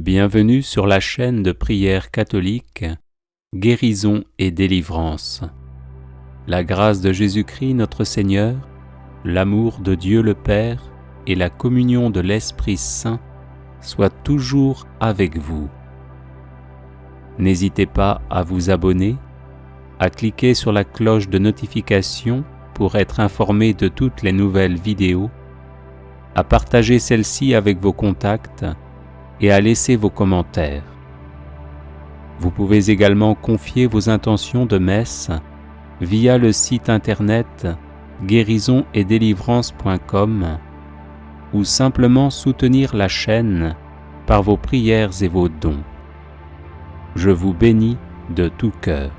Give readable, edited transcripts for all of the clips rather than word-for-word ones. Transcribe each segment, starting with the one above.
Bienvenue sur la chaîne de prière catholique, Guérison et délivrance. La grâce de Jésus-Christ notre Seigneur, l'amour de Dieu le Père et la communion de l'Esprit Saint soient toujours avec vous. N'hésitez pas à vous abonner, à cliquer sur la cloche de notification pour être informé de toutes les nouvelles vidéos, à partager celle-ci avec vos contacts et à laisser vos commentaires. Vous pouvez également confier vos intentions de messe via le site internet guérisonetdélivrance.com ou simplement soutenir la chaîne par vos prières et vos dons. Je vous bénis de tout cœur.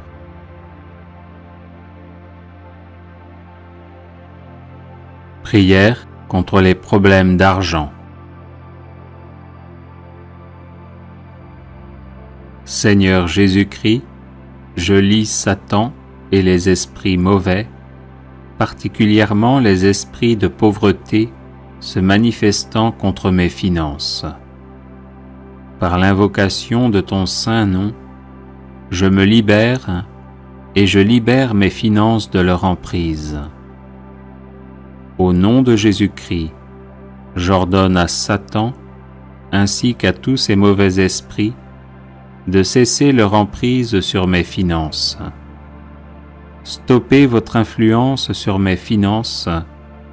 Prière contre les problèmes d'argent. Seigneur Jésus-Christ, je lis Satan et les esprits mauvais, particulièrement les esprits de pauvreté se manifestant contre mes finances. Par l'invocation de ton saint nom, je me libère et je libère mes finances de leur emprise. Au nom de Jésus-Christ, j'ordonne à Satan, ainsi qu'à tous ces mauvais esprits, de cesser leur emprise sur mes finances. Stoppez votre influence sur mes finances,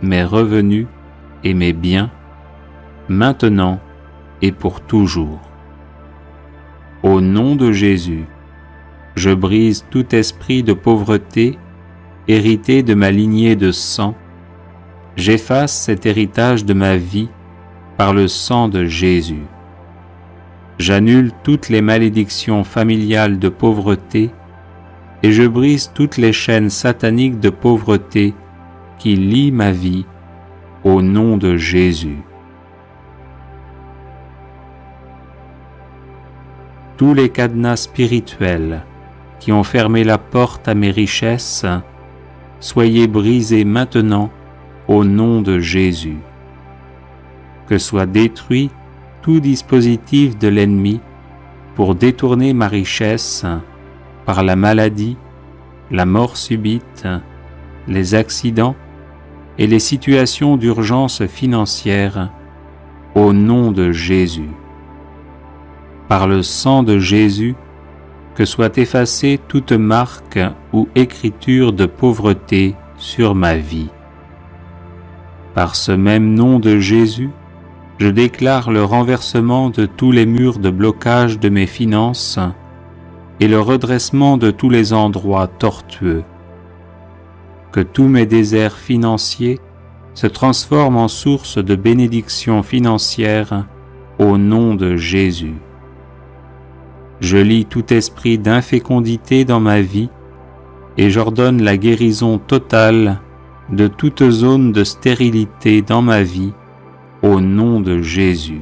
mes revenus et mes biens, maintenant et pour toujours. Au nom de Jésus, je brise tout esprit de pauvreté hérité de ma lignée de sang. J'efface cet héritage de ma vie par le sang de Jésus. J'annule toutes les malédictions familiales de pauvreté et je brise toutes les chaînes sataniques de pauvreté qui lient ma vie au nom de Jésus. Tous les cadenas spirituels qui ont fermé la porte à mes richesses, soyez brisés maintenant au nom de Jésus. Que soit détruit tout dispositif de l'ennemi pour détourner ma richesse par la maladie, la mort subite, les accidents et les situations d'urgence financière au nom de Jésus. Par le sang de Jésus, que soit effacée toute marque ou écriture de pauvreté sur ma vie. Par ce même nom de Jésus, je déclare le renversement de tous les murs de blocage de mes finances et le redressement de tous les endroits tortueux. Que tous mes déserts financiers se transforment en source de bénédictions financières au nom de Jésus. Je lie tout esprit d'infécondité dans ma vie et j'ordonne la guérison totale de toute zone de stérilité dans ma vie au nom de Jésus.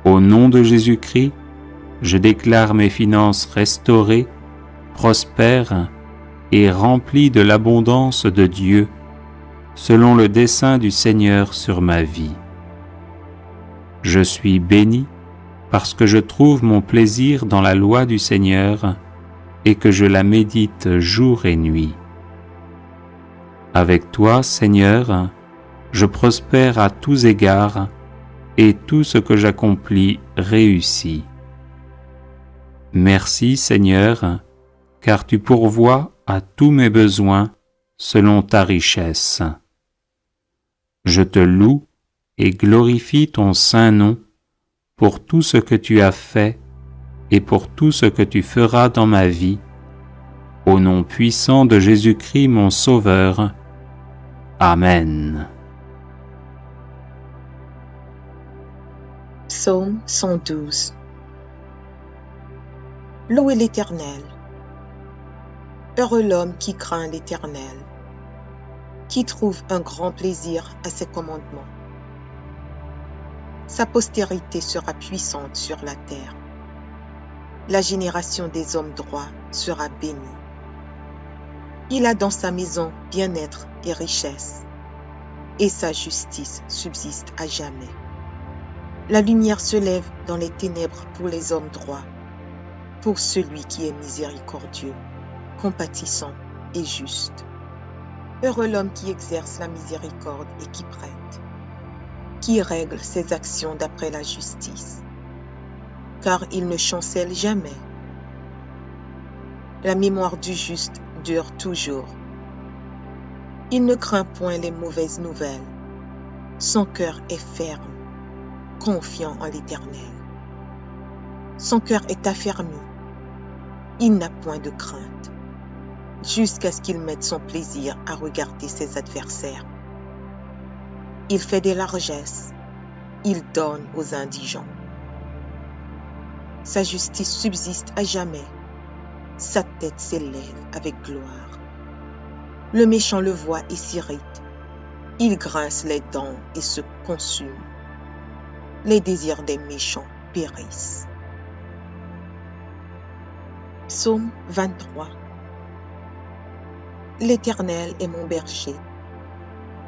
Au nom de Jésus-Christ, je déclare mes finances restaurées, prospères et remplies de l'abondance de Dieu, selon le dessein du Seigneur sur ma vie. Je suis béni parce que je trouve mon plaisir dans la loi du Seigneur et que je la médite jour et nuit. Avec toi, Seigneur, je prospère à tous égards et tout ce que j'accomplis réussit. Merci, Seigneur, car tu pourvois à tous mes besoins selon ta richesse. Je te loue et glorifie ton saint nom pour tout ce que tu as fait et pour tout ce que tu feras dans ma vie, au nom puissant de Jésus-Christ mon Sauveur. Amen. Psaume 112. Louez l'Éternel. Heureux l'homme qui craint l'Éternel, qui trouve un grand plaisir à ses commandements. Sa postérité sera puissante sur la terre. La génération des hommes droits sera bénie. Il a dans sa maison bien-être et richesse. et sa justice subsiste à jamais. La lumière se lève dans les ténèbres pour les hommes droits, pour celui qui est miséricordieux, compatissant et juste. Heureux l'homme qui exerce la miséricorde et qui prête, qui règle ses actions d'après la justice, car il ne chancelle jamais. La mémoire du juste dure toujours. Il ne craint point les mauvaises nouvelles. Son cœur est ferme, confiant en l'Éternel. Son cœur est affermi. Il n'a point de crainte, jusqu'à ce qu'il mette son plaisir à regarder ses adversaires. Il fait des largesses. Il donne aux indigents. Sa justice subsiste à jamais. Sa tête s'élève avec gloire. Le méchant le voit et s'irrite. Il grince les dents et se consume. Les désirs des méchants périssent. Psaume 23. L'Éternel est mon berger.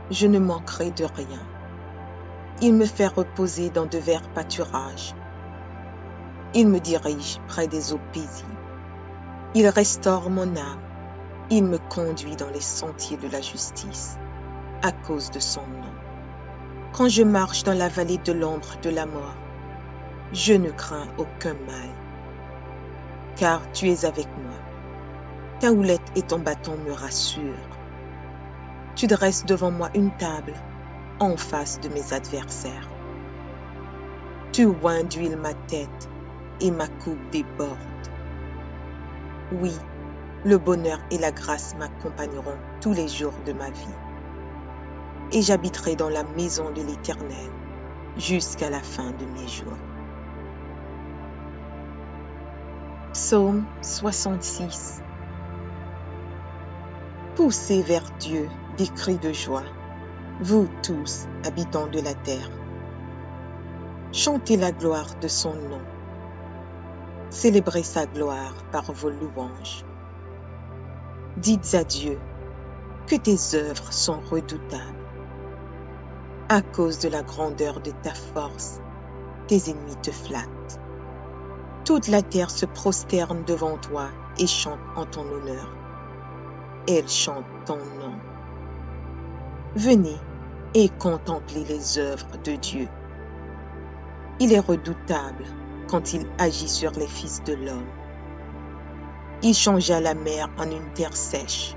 Je ne manquerai de rien. Il me fait reposer dans de verts pâturages. Il me dirige près des eaux paisibles. Il restaure mon âme. Il me conduit dans les sentiers de la justice, à cause de son nom. Quand je marche dans la vallée de l'ombre de la mort, je ne crains aucun mal, car tu es avec moi. Ta houlette et ton bâton me rassurent. Tu dresses devant moi une table en face de mes adversaires. Tu oins d'huile ma tête et ma coupe déborde. Oui, le bonheur et la grâce m'accompagneront tous les jours de ma vie. Et j'habiterai dans la maison de l'Éternel jusqu'à la fin de mes jours. Psaume 66. Poussez vers Dieu des cris de joie, vous tous, habitants de la terre. Chantez la gloire de son nom. Célébrez sa gloire par vos louanges. Dites à Dieu que tes œuvres sont redoutables. À cause de la grandeur de ta force, tes ennemis te flattent. Toute la terre se prosterne devant toi et chante en ton honneur. Elle chante ton nom. Venez et contemplez les œuvres de Dieu. Il est redoutable quand il agit sur les fils de l'homme. Il changea la mer en une terre sèche.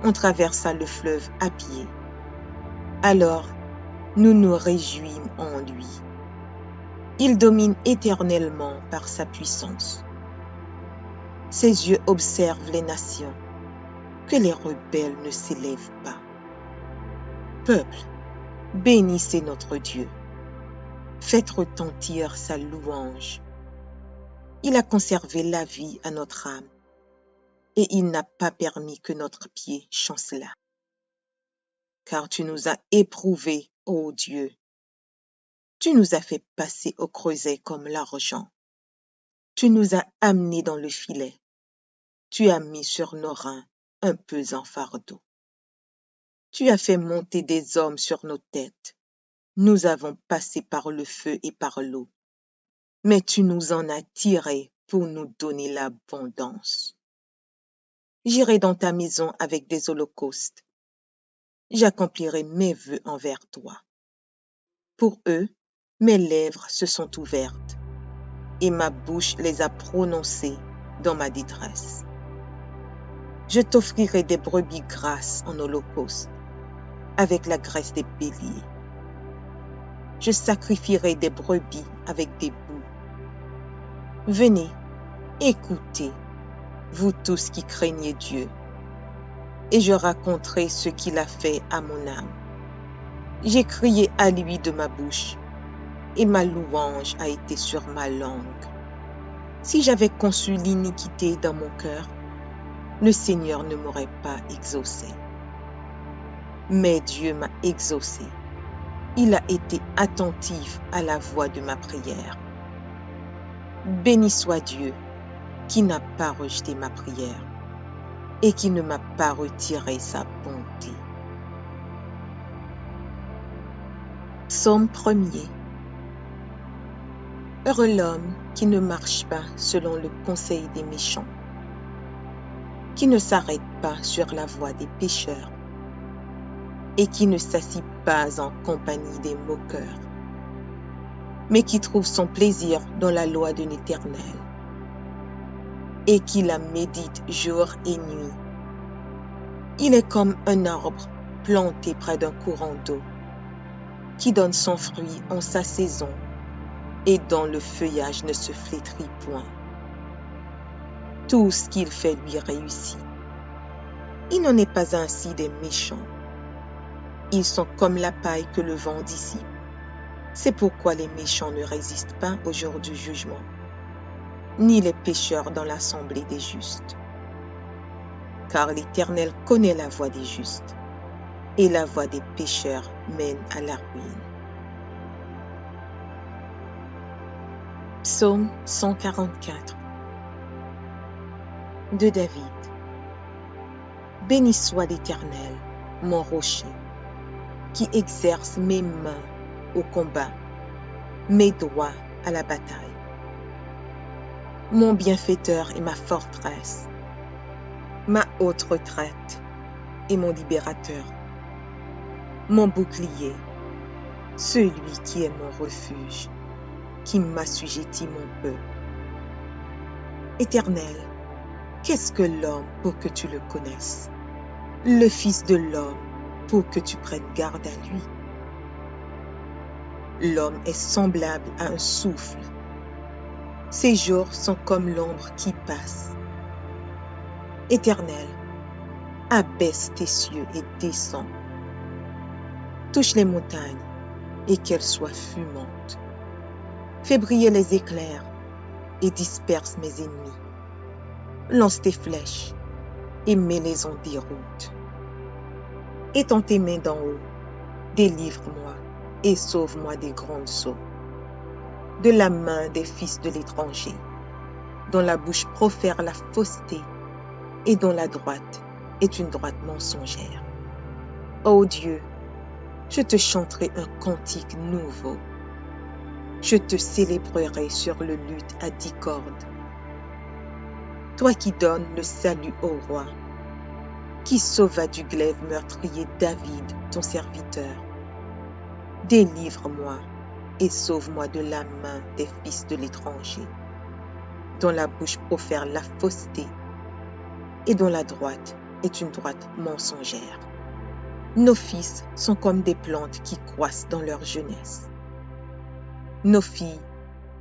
On traversa le fleuve à pied. Alors, nous nous réjouîmes en lui. Il domine éternellement par sa puissance. Ses yeux observent les nations, que les rebelles ne s'élèvent pas. Peuple, bénissez notre Dieu. Faites retentir sa louange. Il a conservé la vie à notre âme, et il n'a pas permis que notre pied chancelât. Car tu nous as éprouvés, ô Dieu. Tu nous as fait passer au creuset comme l'argent. Tu nous as amenés dans le filet. Tu as mis sur nos reins un pesant fardeau. Tu as fait monter des hommes sur nos têtes. Nous avons passé par le feu et par l'eau. Mais tu nous en as tirés pour nous donner l'abondance. J'irai dans ta maison avec des holocaustes. J'accomplirai mes vœux envers toi. Pour eux, mes lèvres se sont ouvertes et ma bouche les a prononcées dans ma détresse. Je t'offrirai des brebis grasses en holocauste, avec la graisse des béliers. Je sacrifierai des brebis avec des boucs. Venez, écoutez, vous tous qui craignez Dieu, et je raconterai ce qu'il a fait à mon âme. J'ai crié à lui de ma bouche, et ma louange a été sur ma langue. Si j'avais conçu l'iniquité dans mon cœur, le Seigneur ne m'aurait pas exaucé. Mais Dieu m'a exaucé. Il a été attentif à la voix de ma prière. Béni soit Dieu, qui n'a pas rejeté ma prière et qui ne m'a pas retiré sa bonté. Psaume 1er. Heureux l'homme qui ne marche pas selon le conseil des méchants, qui ne s'arrête pas sur la voie des pécheurs, et qui ne s'assit pas en compagnie des moqueurs, mais qui trouve son plaisir dans la loi de l'Éternel, et qui la médite jour et nuit. Il est comme un arbre planté près d'un courant d'eau, qui donne son fruit en sa saison, et dont le feuillage ne se flétrit point. Tout ce qu'il fait lui réussit. Il n'en est pas ainsi des méchants. Ils sont comme la paille que le vent dissipe. C'est pourquoi les méchants ne résistent pas au jour du jugement, ni les pécheurs dans l'assemblée des justes. Car l'Éternel connaît la voie des justes, et la voie des pécheurs mène à la ruine. Psaume 144 de David. Béni soit l'Éternel, mon rocher, qui exerce mes mains au combat, mes doigts à la bataille. Mon bienfaiteur et ma forteresse, ma haute retraite et mon libérateur, mon bouclier, celui qui est mon refuge, qui m'assujettit mon peuple. Éternel, qu'est-ce que l'homme pour que tu le connaisses? Le Fils de l'homme pour que tu prennes garde à lui. L'homme est semblable à un souffle. Ses jours sont comme l'ombre qui passe. Éternel, abaisse tes cieux et descends. Touche les montagnes et qu'elles soient fumantes. Fais briller les éclairs et disperse mes ennemis. Lance tes flèches et mets-les en déroute. Étends tes mains d'en haut, délivre-moi et sauve-moi des grandes eaux, de la main des fils de l'étranger, dont la bouche profère la fausseté et dont la droite est une droite mensongère. Ô Dieu, je te chanterai un cantique nouveau. Je te célébrerai sur le luth à 10 cordes. Toi qui donnes le salut au roi, qui sauva du glaive meurtrier David, ton serviteur. Délivre-moi et sauve-moi de la main des fils de l'étranger, dont la bouche profère la fausseté et dont la droite est une droite mensongère. Nos fils sont comme des plantes qui croissent dans leur jeunesse. Nos filles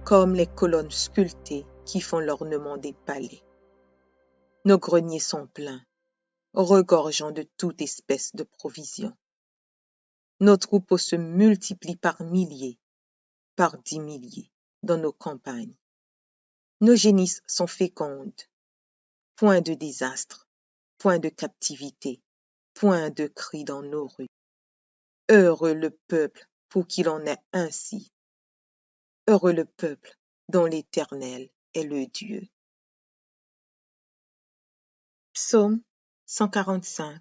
comme les colonnes sculptées qui font l'ornement des palais. Nos greniers sont pleins, regorgeant de toute espèce de provisions. Nos troupeaux se multiplient par milliers, par 10 milliers dans nos campagnes. Nos génisses sont fécondes. Point de désastre, point de captivité, point de cri dans nos rues. Heureux le peuple pour qu'il en ait ainsi. Heureux le peuple dont l'Éternel est le Dieu. Psaume 145.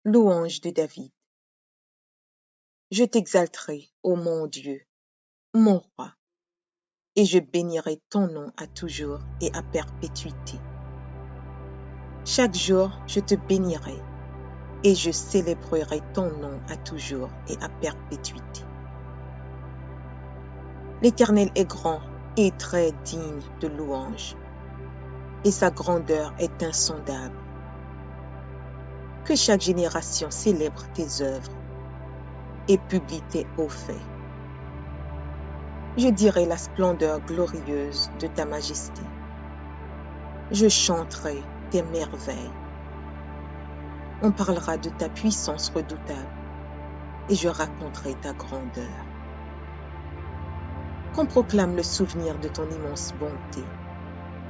Louange de David. Je t'exalterai, ô mon Dieu, mon roi, et je bénirai ton nom à toujours et à perpétuité. Chaque jour, je te bénirai, et je célébrerai ton nom à toujours et à perpétuité. L'Éternel est grand et très digne de louange, et sa grandeur est insondable. Que chaque génération célèbre tes œuvres et publie tes hauts faits. Je dirai la splendeur glorieuse de ta majesté. Je chanterai tes merveilles. On parlera de ta puissance redoutable et je raconterai ta grandeur. Qu'on proclame le souvenir de ton immense bonté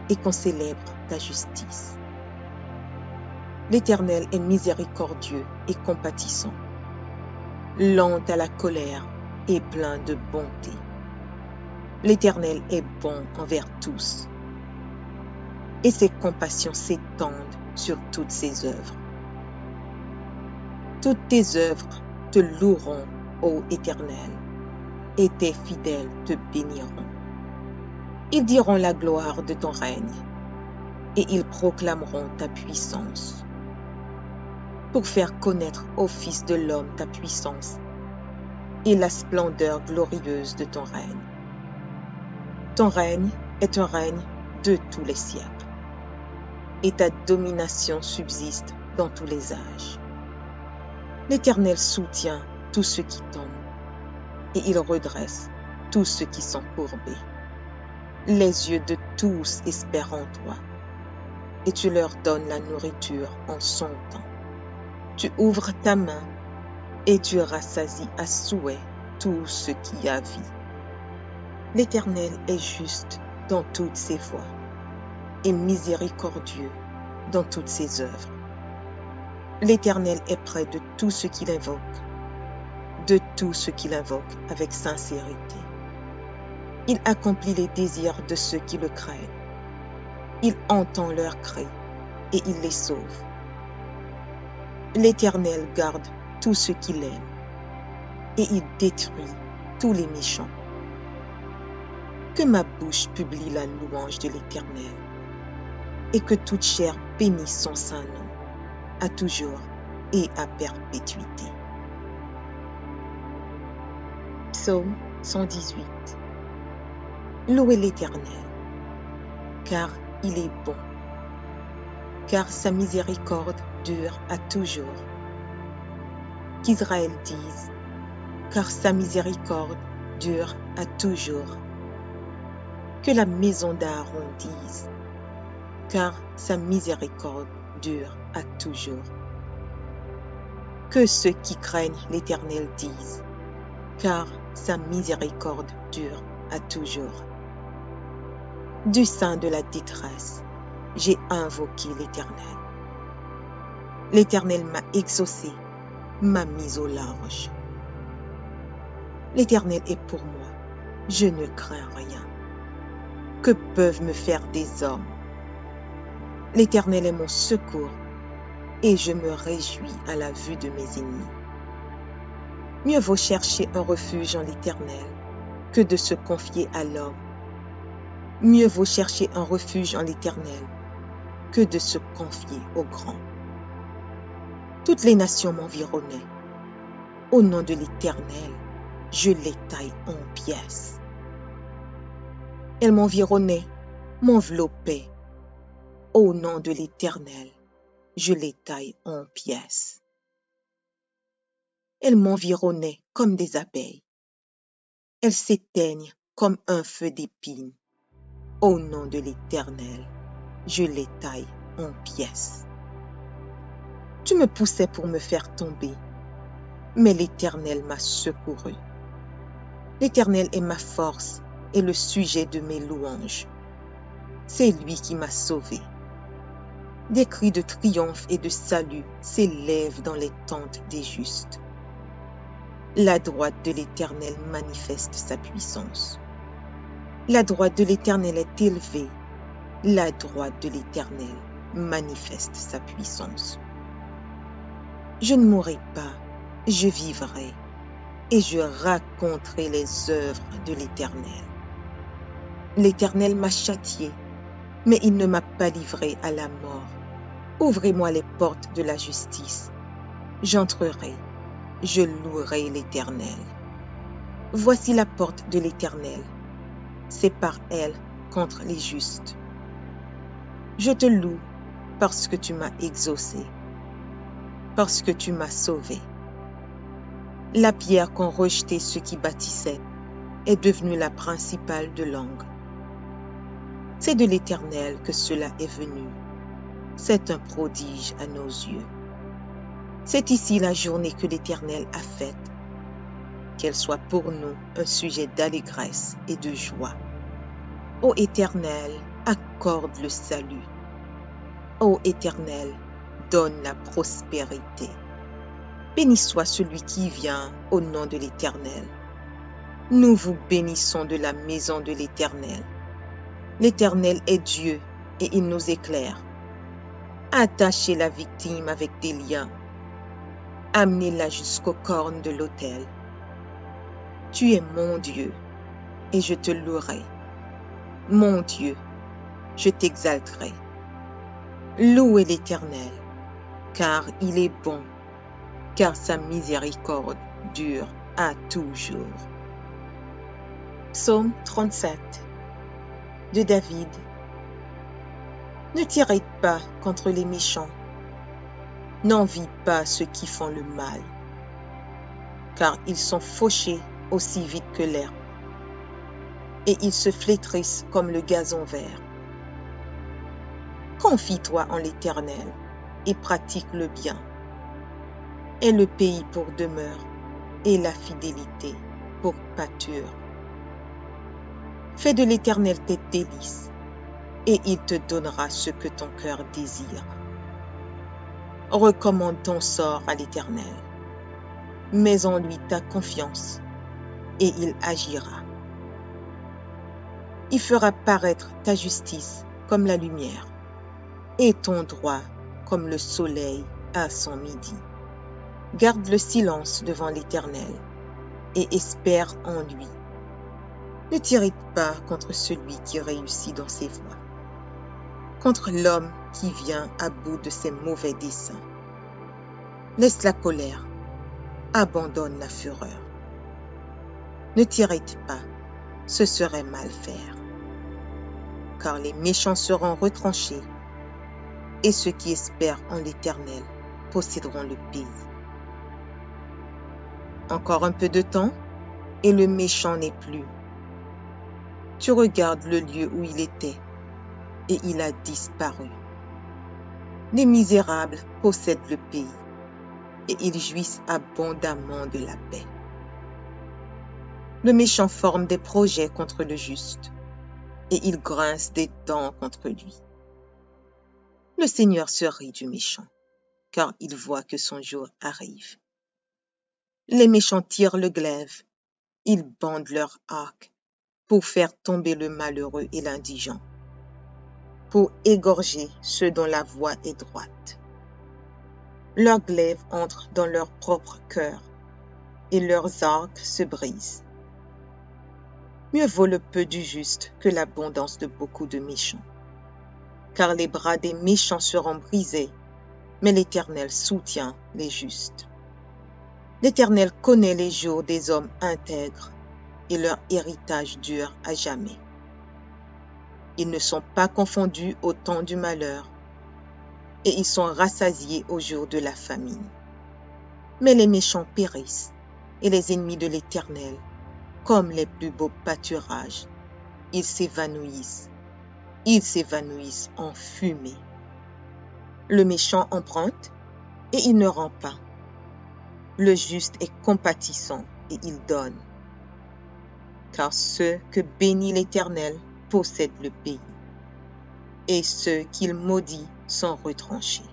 et qu'on célèbre ta justice. L'Éternel est miséricordieux et compatissant, lent à la colère et plein de bonté. L'Éternel est bon envers tous, et ses compassions s'étendent sur toutes ses œuvres. Toutes tes œuvres te loueront, ô Éternel, et tes fidèles te béniront. Ils diront la gloire de ton règne, et ils proclameront ta puissance, pour faire connaître aux fils de l'homme ta puissance et la splendeur glorieuse de ton règne. Ton règne est un règne de tous les siècles, et ta domination subsiste dans tous les âges. L'Éternel soutient tous ceux qui tombent, et il redresse tous ceux qui sont courbés. Les yeux de tous espèrent en toi, et tu leur donnes la nourriture en son temps. Tu ouvres ta main, et tu rassasies à souhait tout ce qui a vie. L'Éternel est juste dans toutes ses voies, et miséricordieux dans toutes ses œuvres. L'Éternel est près de tous ceux qui l'invoquent, de tous ceux qui l'invoquent avec sincérité. Il accomplit les désirs de ceux qui le craignent. Il entend leurs cris et il les sauve. L'Éternel garde tous ceux qui l'aiment et il détruit tous les méchants. Que ma bouche publie la louange de l'Éternel et que toute chair bénisse son saint nom, à toujours et à perpétuité. Psaume 118. Louez l'Éternel, car il est bon, car sa miséricorde dure à toujours. Qu'Israël dise, car sa miséricorde dure à toujours. Que la maison d'Aaron dise, car sa miséricorde dure à toujours. Que ceux qui craignent l'Éternel disent, car sa miséricorde dure à toujours. Du sein de la détresse, j'ai invoqué l'Éternel. L'Éternel m'a exaucé, m'a mis au large. L'Éternel est pour moi, je ne crains rien. Que peuvent me faire des hommes? L'Éternel est mon secours, et je me réjouis à la vue de mes ennemis. Mieux vaut chercher un refuge en l'Éternel que de se confier à l'homme. Mieux vaut chercher un refuge en l'Éternel que de se confier au grand. Toutes les nations m'environnaient. Au nom de l'Éternel, je les taille en pièces. Elles m'environnaient, m'enveloppaient. Au nom de l'Éternel, je les taille en pièces. Elles m'environnaient comme des abeilles. Elles s'éteignent comme un feu d'épines. Au nom de l'Éternel, je les taille en pièces. Tu me poussais pour me faire tomber, mais l'Éternel m'a secouru. L'Éternel est ma force et le sujet de mes louanges. C'est lui qui m'a sauvé. Des cris de triomphe et de salut s'élèvent dans les tentes des justes. La droite de l'Éternel manifeste sa puissance. La droite de l'Éternel est élevée. La droite de l'Éternel manifeste sa puissance. Je ne mourrai pas, je vivrai, et je raconterai les œuvres de l'Éternel. L'Éternel m'a châtié, mais il ne m'a pas livré à la mort. Ouvrez-moi les portes de la justice. J'entrerai, je louerai l'Éternel. Voici la porte de l'Éternel. C'est par elle contre les justes. Je te loue parce que tu m'as exaucé, parce que tu m'as sauvé. La pierre qu'ont rejetée ceux qui bâtissaient est devenue la principale de l'angle. C'est de l'Éternel que cela est venu. C'est un prodige à nos yeux. C'est ici la journée que l'Éternel a faite. Qu'elle soit pour nous un sujet d'allégresse et de joie. Ô Éternel, accorde le salut. Ô Éternel, donne la prospérité. Béni soit celui qui vient au nom de l'Éternel. Nous vous bénissons de la maison de l'Éternel. L'Éternel est Dieu et il nous éclaire. Attachez la victime avec des liens. amenez-la jusqu'aux cornes de l'autel. Tu es mon Dieu, et je te louerai. Mon Dieu, je t'exalterai. Louez l'Éternel, car il est bon, car sa miséricorde dure à toujours. Psaume 37 de David. Ne t'irrite pas contre les méchants, n'envie pas ceux qui font le mal, car ils sont fauchés aussi vite que l'herbe, et ils se flétrissent comme le gazon vert. Confie-toi en l'Éternel et pratique le bien. Aie le pays pour demeure et la fidélité pour pâture. Fais de l'Éternel tes délices, et il te donnera ce que ton cœur désire. Recommande ton sort à l'Éternel. Mets en lui ta confiance, et il agira. Il fera paraître ta justice comme la lumière, et ton droit comme le soleil à son midi. Garde le silence devant l'Éternel, et espère en lui. Ne t'irrite pas contre celui qui réussit dans ses voies, contre l'homme qui vient à bout de ses mauvais desseins. Laisse la colère, abandonne la fureur. Ne t'irrite pas, ce serait mal faire, car les méchants seront retranchés, et ceux qui espèrent en l'Éternel posséderont le pays. Encore un peu de temps, et le méchant n'est plus. Tu regardes le lieu où il était, et il a disparu. Les misérables possèdent le pays, et ils jouissent abondamment de la paix. Le méchant forme des projets contre le juste, et il grince des dents contre lui. Le Seigneur se rit du méchant, car il voit que son jour arrive. Les méchants tirent le glaive, ils bandent leur arc pour faire tomber le malheureux et l'indigent, pour égorger ceux dont la voie est droite. Leurs glaives entrent dans leur propre cœur, et leurs arcs se brisent. Mieux vaut le peu du juste que l'abondance de beaucoup de méchants, car les bras des méchants seront brisés, mais l'Éternel soutient les justes. L'Éternel connaît les jours des hommes intègres, et leur héritage dure à jamais. Ils ne sont pas confondus au temps du malheur, et ils sont rassasiés au jour de la famine. Mais les méchants périssent, et les ennemis de l'Éternel, comme les plus beaux pâturages, ils s'évanouissent en fumée. Le méchant emprunte, et il ne rend pas. Le juste est compatissant, et il donne. Car ceux que bénit l'Éternel possèdent le pays, et ceux qu'il maudit sont retranchés.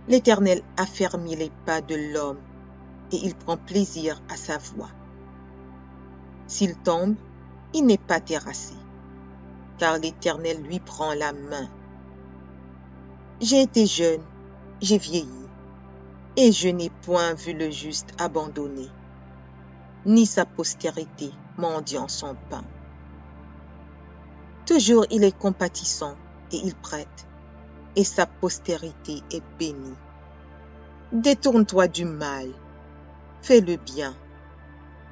L'Éternel affermit les pas de l'homme, et il prend plaisir à sa voie. S'il tombe, il n'est pas terrassé, car l'Éternel lui prend la main. J'ai été jeune, j'ai vieilli, et je n'ai point vu le juste abandonné, ni sa postérité mendiant son pain. Toujours il est compatissant et il prête, et sa postérité est bénie. Détourne-toi du mal, fais le bien,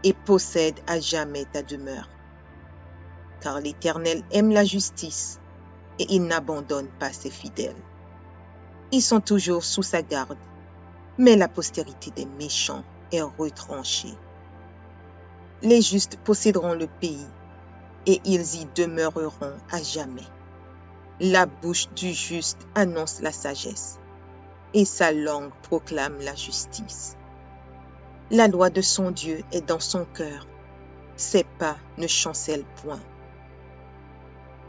et possède à jamais ta demeure. Car l'Éternel aime la justice, et il n'abandonne pas ses fidèles. Ils sont toujours sous sa garde, mais la postérité des méchants est retranchée. Les justes posséderont le pays, et ils y demeureront à jamais. La bouche du juste annonce la sagesse, et sa langue proclame la justice. La loi de son Dieu est dans son cœur, ses pas ne chancellent point.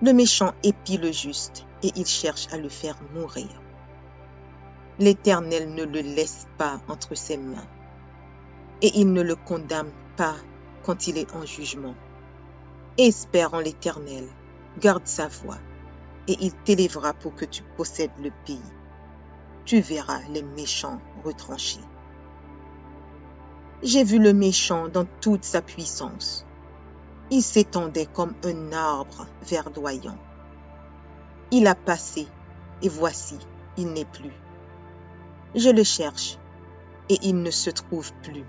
Le méchant épie le juste, et il cherche à le faire mourir. L'Éternel ne le laisse pas entre ses mains, et il ne le condamne pas quand il est en jugement. Espère en l'Éternel, garde sa voie, et il t'élèvera pour que tu possèdes le pays. Tu verras les méchants retranchés. J'ai vu le méchant dans toute sa puissance. Il s'étendait comme un arbre verdoyant. Il a passé, et voici, il n'est plus. Je le cherche, et il ne se trouve plus.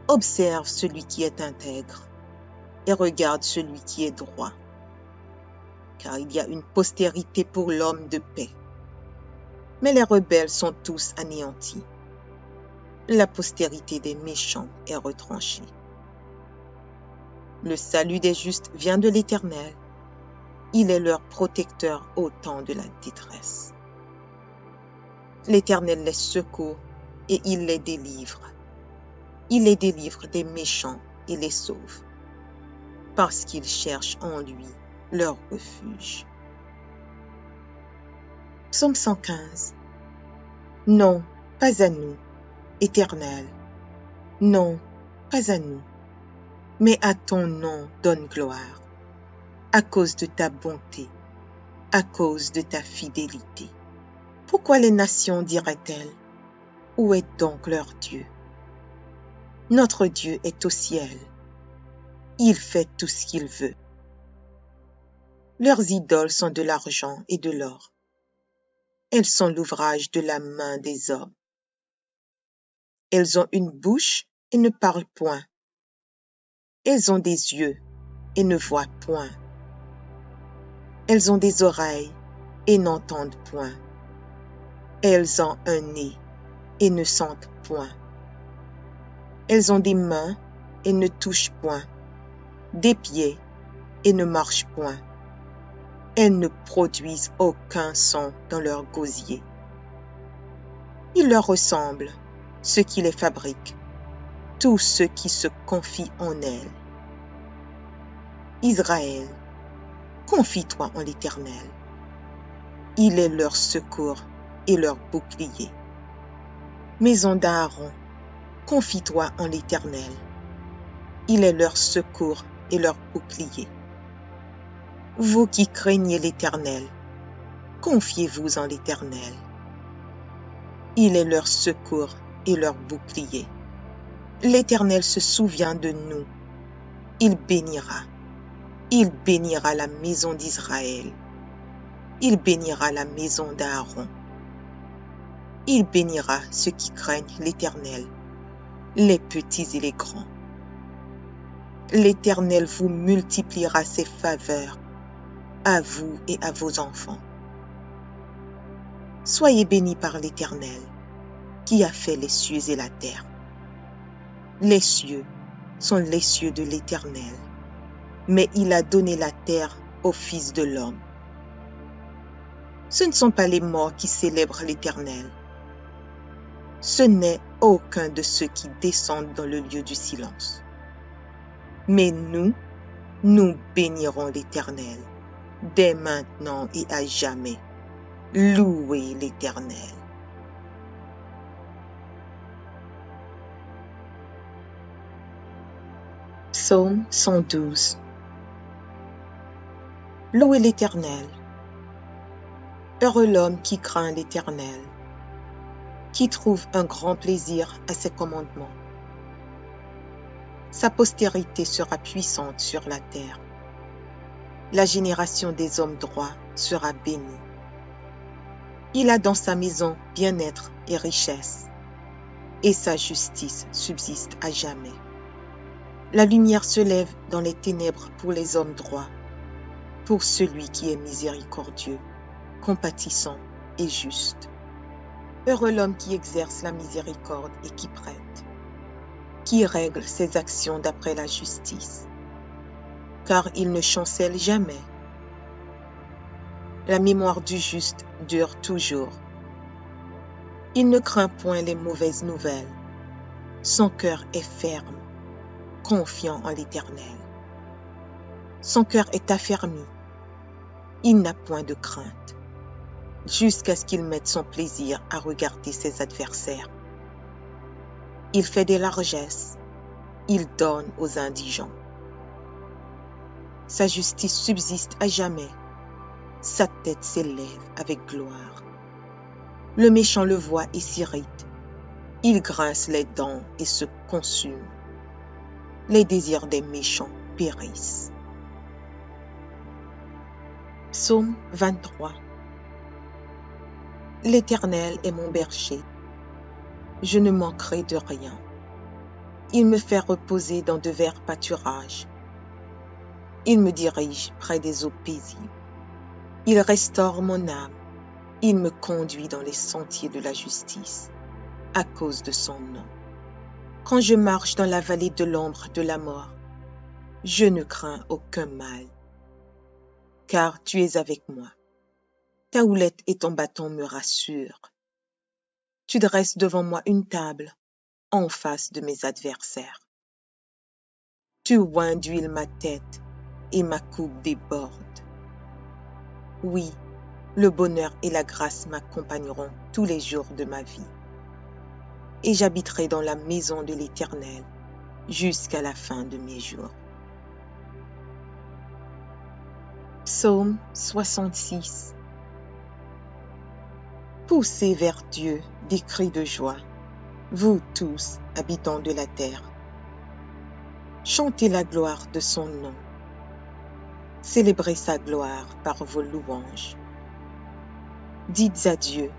Observe celui qui est intègre, et regarde celui qui est droit. Car il y a une postérité pour l'homme de paix. Mais les rebelles sont tous anéantis. La postérité des méchants est retranchée. Le salut des justes vient de l'Éternel. Il est leur protecteur au temps de la détresse. L'Éternel les secourt et il les délivre. Il les délivre des méchants et les sauve, parce qu'ils cherchent en lui leur refuge. Psaume 115. Non, pas à nous, Éternel. Non, pas à nous. Mais à ton nom donne gloire, à cause de ta bonté, à cause de ta fidélité. Pourquoi les nations diraient-elles, où est donc leur Dieu? Notre Dieu est au ciel. Il fait tout ce qu'il veut. Leurs idoles sont de l'argent et de l'or. Elles sont l'ouvrage de la main des hommes. Elles ont une bouche et ne parlent point. Elles ont des yeux et ne voient point. Elles ont des oreilles et n'entendent point. Elles ont un nez et ne sentent point. Elles ont des mains et ne touchent point, des pieds et ne marchent point. Elles ne produisent aucun son dans leur gosier. Il leur ressemble, ceux qui les fabriquent, tous ceux qui se confient en elles. Israël, confie-toi en l'Éternel. Il est leur secours et leur bouclier. Maison d'Aaron, confie-toi en l'Éternel. Il est leur secours et leur bouclier. Vous qui craignez l'Éternel, confiez-vous en l'Éternel. Il est leur secours et leur bouclier. L'Éternel se souvient de nous. Il bénira la maison d'Israël. Il bénira la maison d'Aaron. Il bénira ceux qui craignent l'Éternel, les petits et les grands. L'Éternel vous multipliera ses faveurs, à vous et à vos enfants. Soyez bénis par l'Éternel, qui a fait les cieux et la terre. Les cieux sont les cieux de l'Éternel, mais il a donné la terre au Fils de l'homme. Ce ne sont pas les morts qui célèbrent l'Éternel. Ce n'est aucun de ceux qui descendent dans le lieu du silence. Mais nous bénirons l'Éternel, dès maintenant et à jamais. Louez l'Éternel. Psaume 112. Louez l'Éternel. Heureux l'homme qui craint l'Éternel, qui trouve un grand plaisir à ses commandements. Sa postérité sera puissante sur la terre. La génération des hommes droits sera bénie. Il a dans sa maison bien-être et richesse, et sa justice subsiste à jamais. La lumière se lève dans les ténèbres pour les hommes droits, pour celui qui est miséricordieux, compatissant et juste. Heureux l'homme qui exerce la miséricorde et qui prête, qui règle ses actions d'après la justice, car il ne chancelle jamais. La mémoire du juste dure toujours. Il ne craint point les mauvaises nouvelles. Son cœur est ferme, confiant en l'Éternel. Son cœur est affermi. Il n'a point de crainte, jusqu'à ce qu'il mette son plaisir à regarder ses adversaires. Il fait des largesses, il donne aux indigents. Sa justice subsiste à jamais, sa tête s'élève avec gloire. Le méchant le voit et s'irrite, Ils grincent les dents et se consument. Les désirs des méchants périssent. Psaume 23. L'Éternel est mon berger. Je ne manquerai de rien. Il me fait reposer dans de verts pâturages. Il me dirige près des eaux paisibles. Il restaure mon âme. Il me conduit dans les sentiers de la justice, à cause de son nom. Quand je marche dans la vallée de l'ombre de la mort, je ne crains aucun mal, car tu es avec moi. Ta houlette et ton bâton me rassurent. Tu dresses devant moi une table en face de mes adversaires. Tu oins d'huile ma tête et ma coupe déborde. Oui, le bonheur et la grâce m'accompagneront tous les jours de ma vie. Et j'habiterai dans la maison de l'Éternel jusqu'à la fin de mes jours. Psaume 66. Poussez vers Dieu des cris de joie, vous tous, habitants de la terre. Chantez la gloire de son nom. Célébrez sa gloire par vos louanges. Dites à Dieu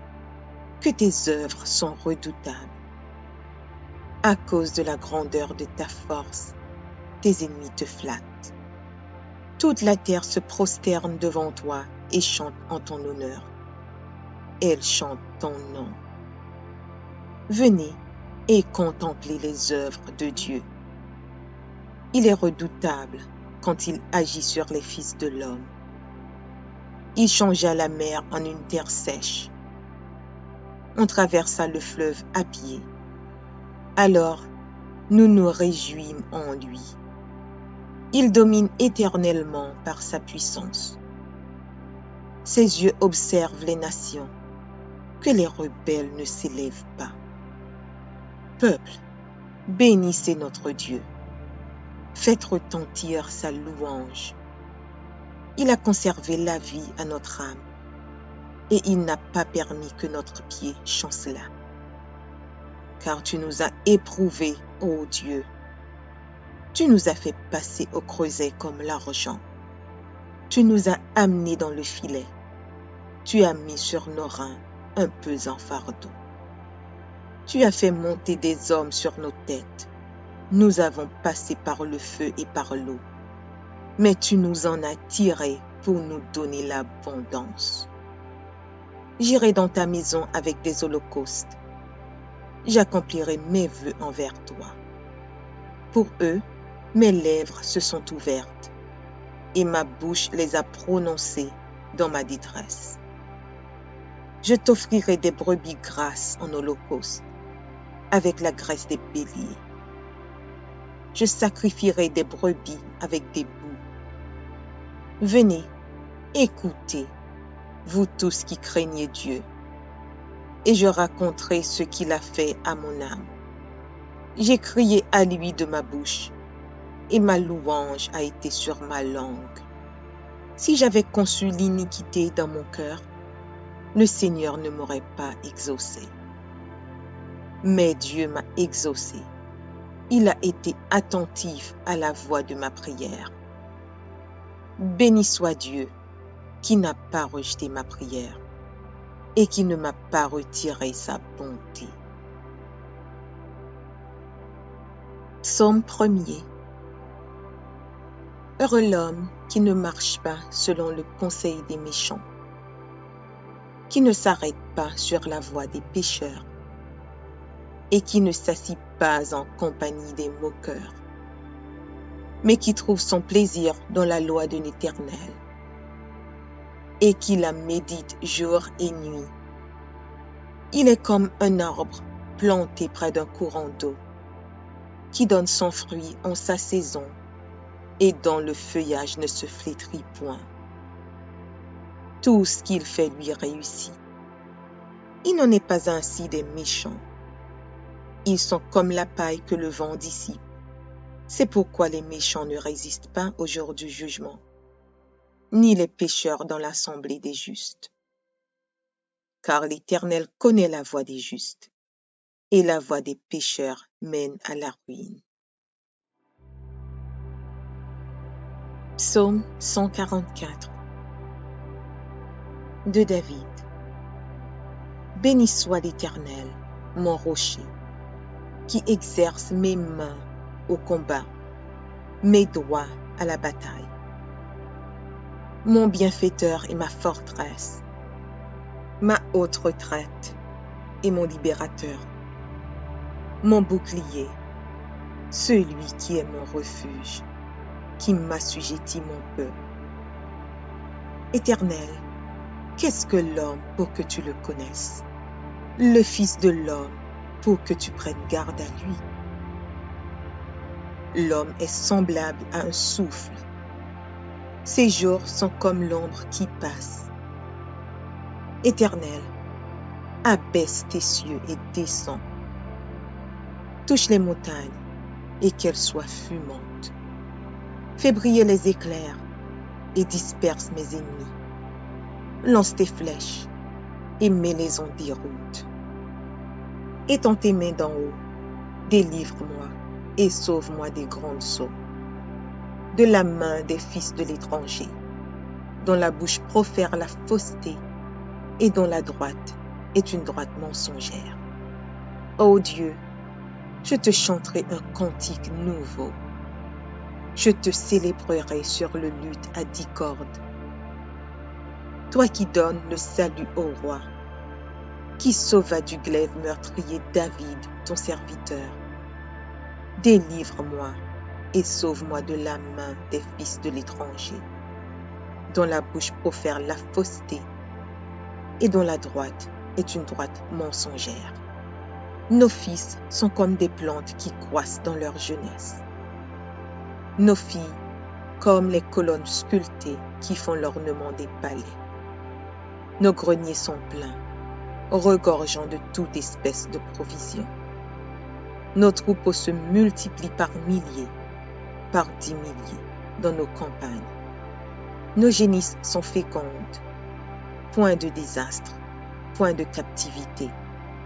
que tes œuvres sont redoutables. À cause de la grandeur de ta force, tes ennemis te flattent. Toute la terre se prosterne devant toi et chante en ton honneur. Elle chante ton nom. Venez et contemplez les œuvres de Dieu. Il est redoutable quand il agit sur les fils de l'homme. Il changea la mer en une terre sèche. On traversa le fleuve à pied. Alors, nous nous réjouîmes en lui. Il domine éternellement par sa puissance. Ses yeux observent les nations, que les rebelles ne s'élèvent pas. Peuple, bénissez notre Dieu. Faites retentir sa louange. Il a conservé la vie à notre âme, et il n'a pas permis que notre pied chancelât. Car tu nous as éprouvés, ô Dieu. Tu nous as fait passer au creuset comme l'argent. Tu nous as amenés dans le filet. Tu as mis sur nos reins un pesant fardeau. Tu as fait monter des hommes sur nos têtes. Nous avons passé par le feu et par l'eau. Mais tu nous en as tirés pour nous donner l'abondance. J'irai dans ta maison avec des holocaustes. J'accomplirai mes vœux envers toi. Pour eux, mes lèvres se sont ouvertes et ma bouche les a prononcées dans ma détresse. Je t'offrirai des brebis grasses en holocauste, avec la graisse des béliers. Je sacrifierai des brebis avec des boucs. Venez, écoutez, vous tous qui craignez Dieu, et je raconterai ce qu'il a fait à mon âme. J'ai crié à lui de ma bouche, et ma louange a été sur ma langue. Si j'avais conçu l'iniquité dans mon cœur, le Seigneur ne m'aurait pas exaucé. Mais Dieu m'a exaucé. Il a été attentif à la voix de ma prière. Béni soit Dieu, qui n'a pas rejeté ma prière et qui ne m'a pas retiré sa bonté. Psaume 1er. Heureux l'homme qui ne marche pas selon le conseil des méchants, qui ne s'arrête pas sur la voie des pécheurs et qui ne s'assit pas en compagnie des moqueurs, mais qui trouve son plaisir dans la loi de l'Éternel et qui la médite jour et nuit. Il est comme un arbre planté près d'un courant d'eau, qui donne son fruit en sa saison et dont le feuillage ne se flétrit point. Tout ce qu'il fait lui réussit. Il n'en est pas ainsi des méchants. Ils sont comme la paille que le vent dissipe. C'est pourquoi les méchants ne résistent pas au jour du jugement, ni les pécheurs dans l'assemblée des justes. Car l'Éternel connaît la voie des justes, et la voie des pécheurs mène à la ruine. Psaume 144 de David. Béni soit l'Éternel, mon rocher, qui exerce mes mains au combat, mes doigts à la bataille. Mon bienfaiteur et ma forteresse, ma haute retraite et mon libérateur, mon bouclier, celui qui est mon refuge, qui m'assujettit mon peuple. Éternel, qu'est-ce que l'homme pour que tu le connaisses? Le Fils de l'homme pour que tu prennes garde à lui. L'homme est semblable à un souffle. Ses jours sont comme l'ombre qui passe. Éternel, abaisse tes cieux et descends. Touche les montagnes et qu'elles soient fumantes. Fais briller les éclairs et disperse mes ennemis. Lance tes flèches et mets-les en déroute. Étends tes mains d'en haut, délivre-moi et sauve-moi des grandes eaux, de la main des fils de l'étranger, dont la bouche profère la fausseté et dont la droite est une droite mensongère. Ô Dieu, je te chanterai un cantique nouveau. Je te célébrerai sur le luth à 10 cordes. Toi qui donnes le salut au roi, qui sauva du glaive meurtrier David, ton serviteur. Délivre-moi et sauve-moi de la main des fils de l'étranger, dont la bouche profère la fausseté et dont la droite est une droite mensongère. Nos fils sont comme des plantes qui croissent dans leur jeunesse. Nos filles comme les colonnes sculptées qui font l'ornement des palais. Nos greniers sont pleins, regorgeant de toute espèce de provisions. Nos troupeaux se multiplient par milliers, par 10 milliers dans nos campagnes. Nos génisses sont fécondes. Point de désastre, point de captivité,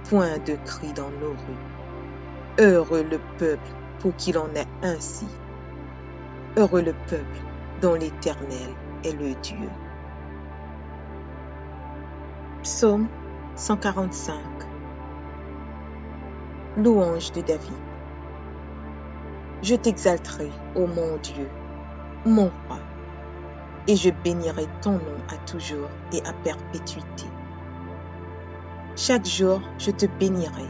point de cris dans nos rues. Heureux le peuple pour qu'il en ait ainsi. Heureux le peuple dont l'Éternel est le Dieu. Psaume 145. Louange de David. Je t'exalterai, ô mon Dieu, mon roi, et je bénirai ton nom à toujours et à perpétuité. Chaque jour, je te bénirai,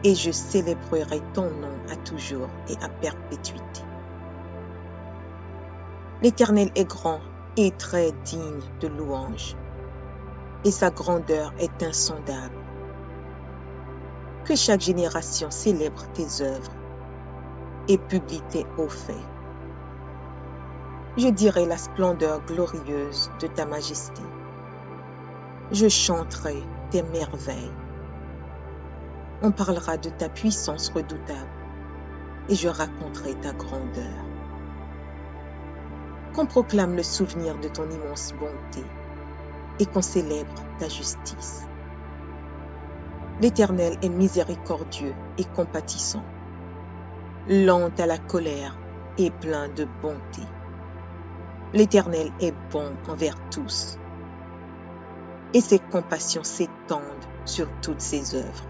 et je célébrerai ton nom à toujours et à perpétuité. L'Éternel est grand et très digne de louange, et sa grandeur est insondable. Que chaque génération célèbre tes œuvres et publie tes hauts faits. Je dirai la splendeur glorieuse de ta majesté. Je chanterai tes merveilles. On parlera de ta puissance redoutable et je raconterai ta grandeur. Qu'on proclame le souvenir de ton immense bonté et qu'on célèbre ta justice. L'Éternel est miséricordieux et compatissant, lent à la colère et plein de bonté. L'Éternel est bon envers tous, et ses compassions s'étendent sur toutes ses œuvres.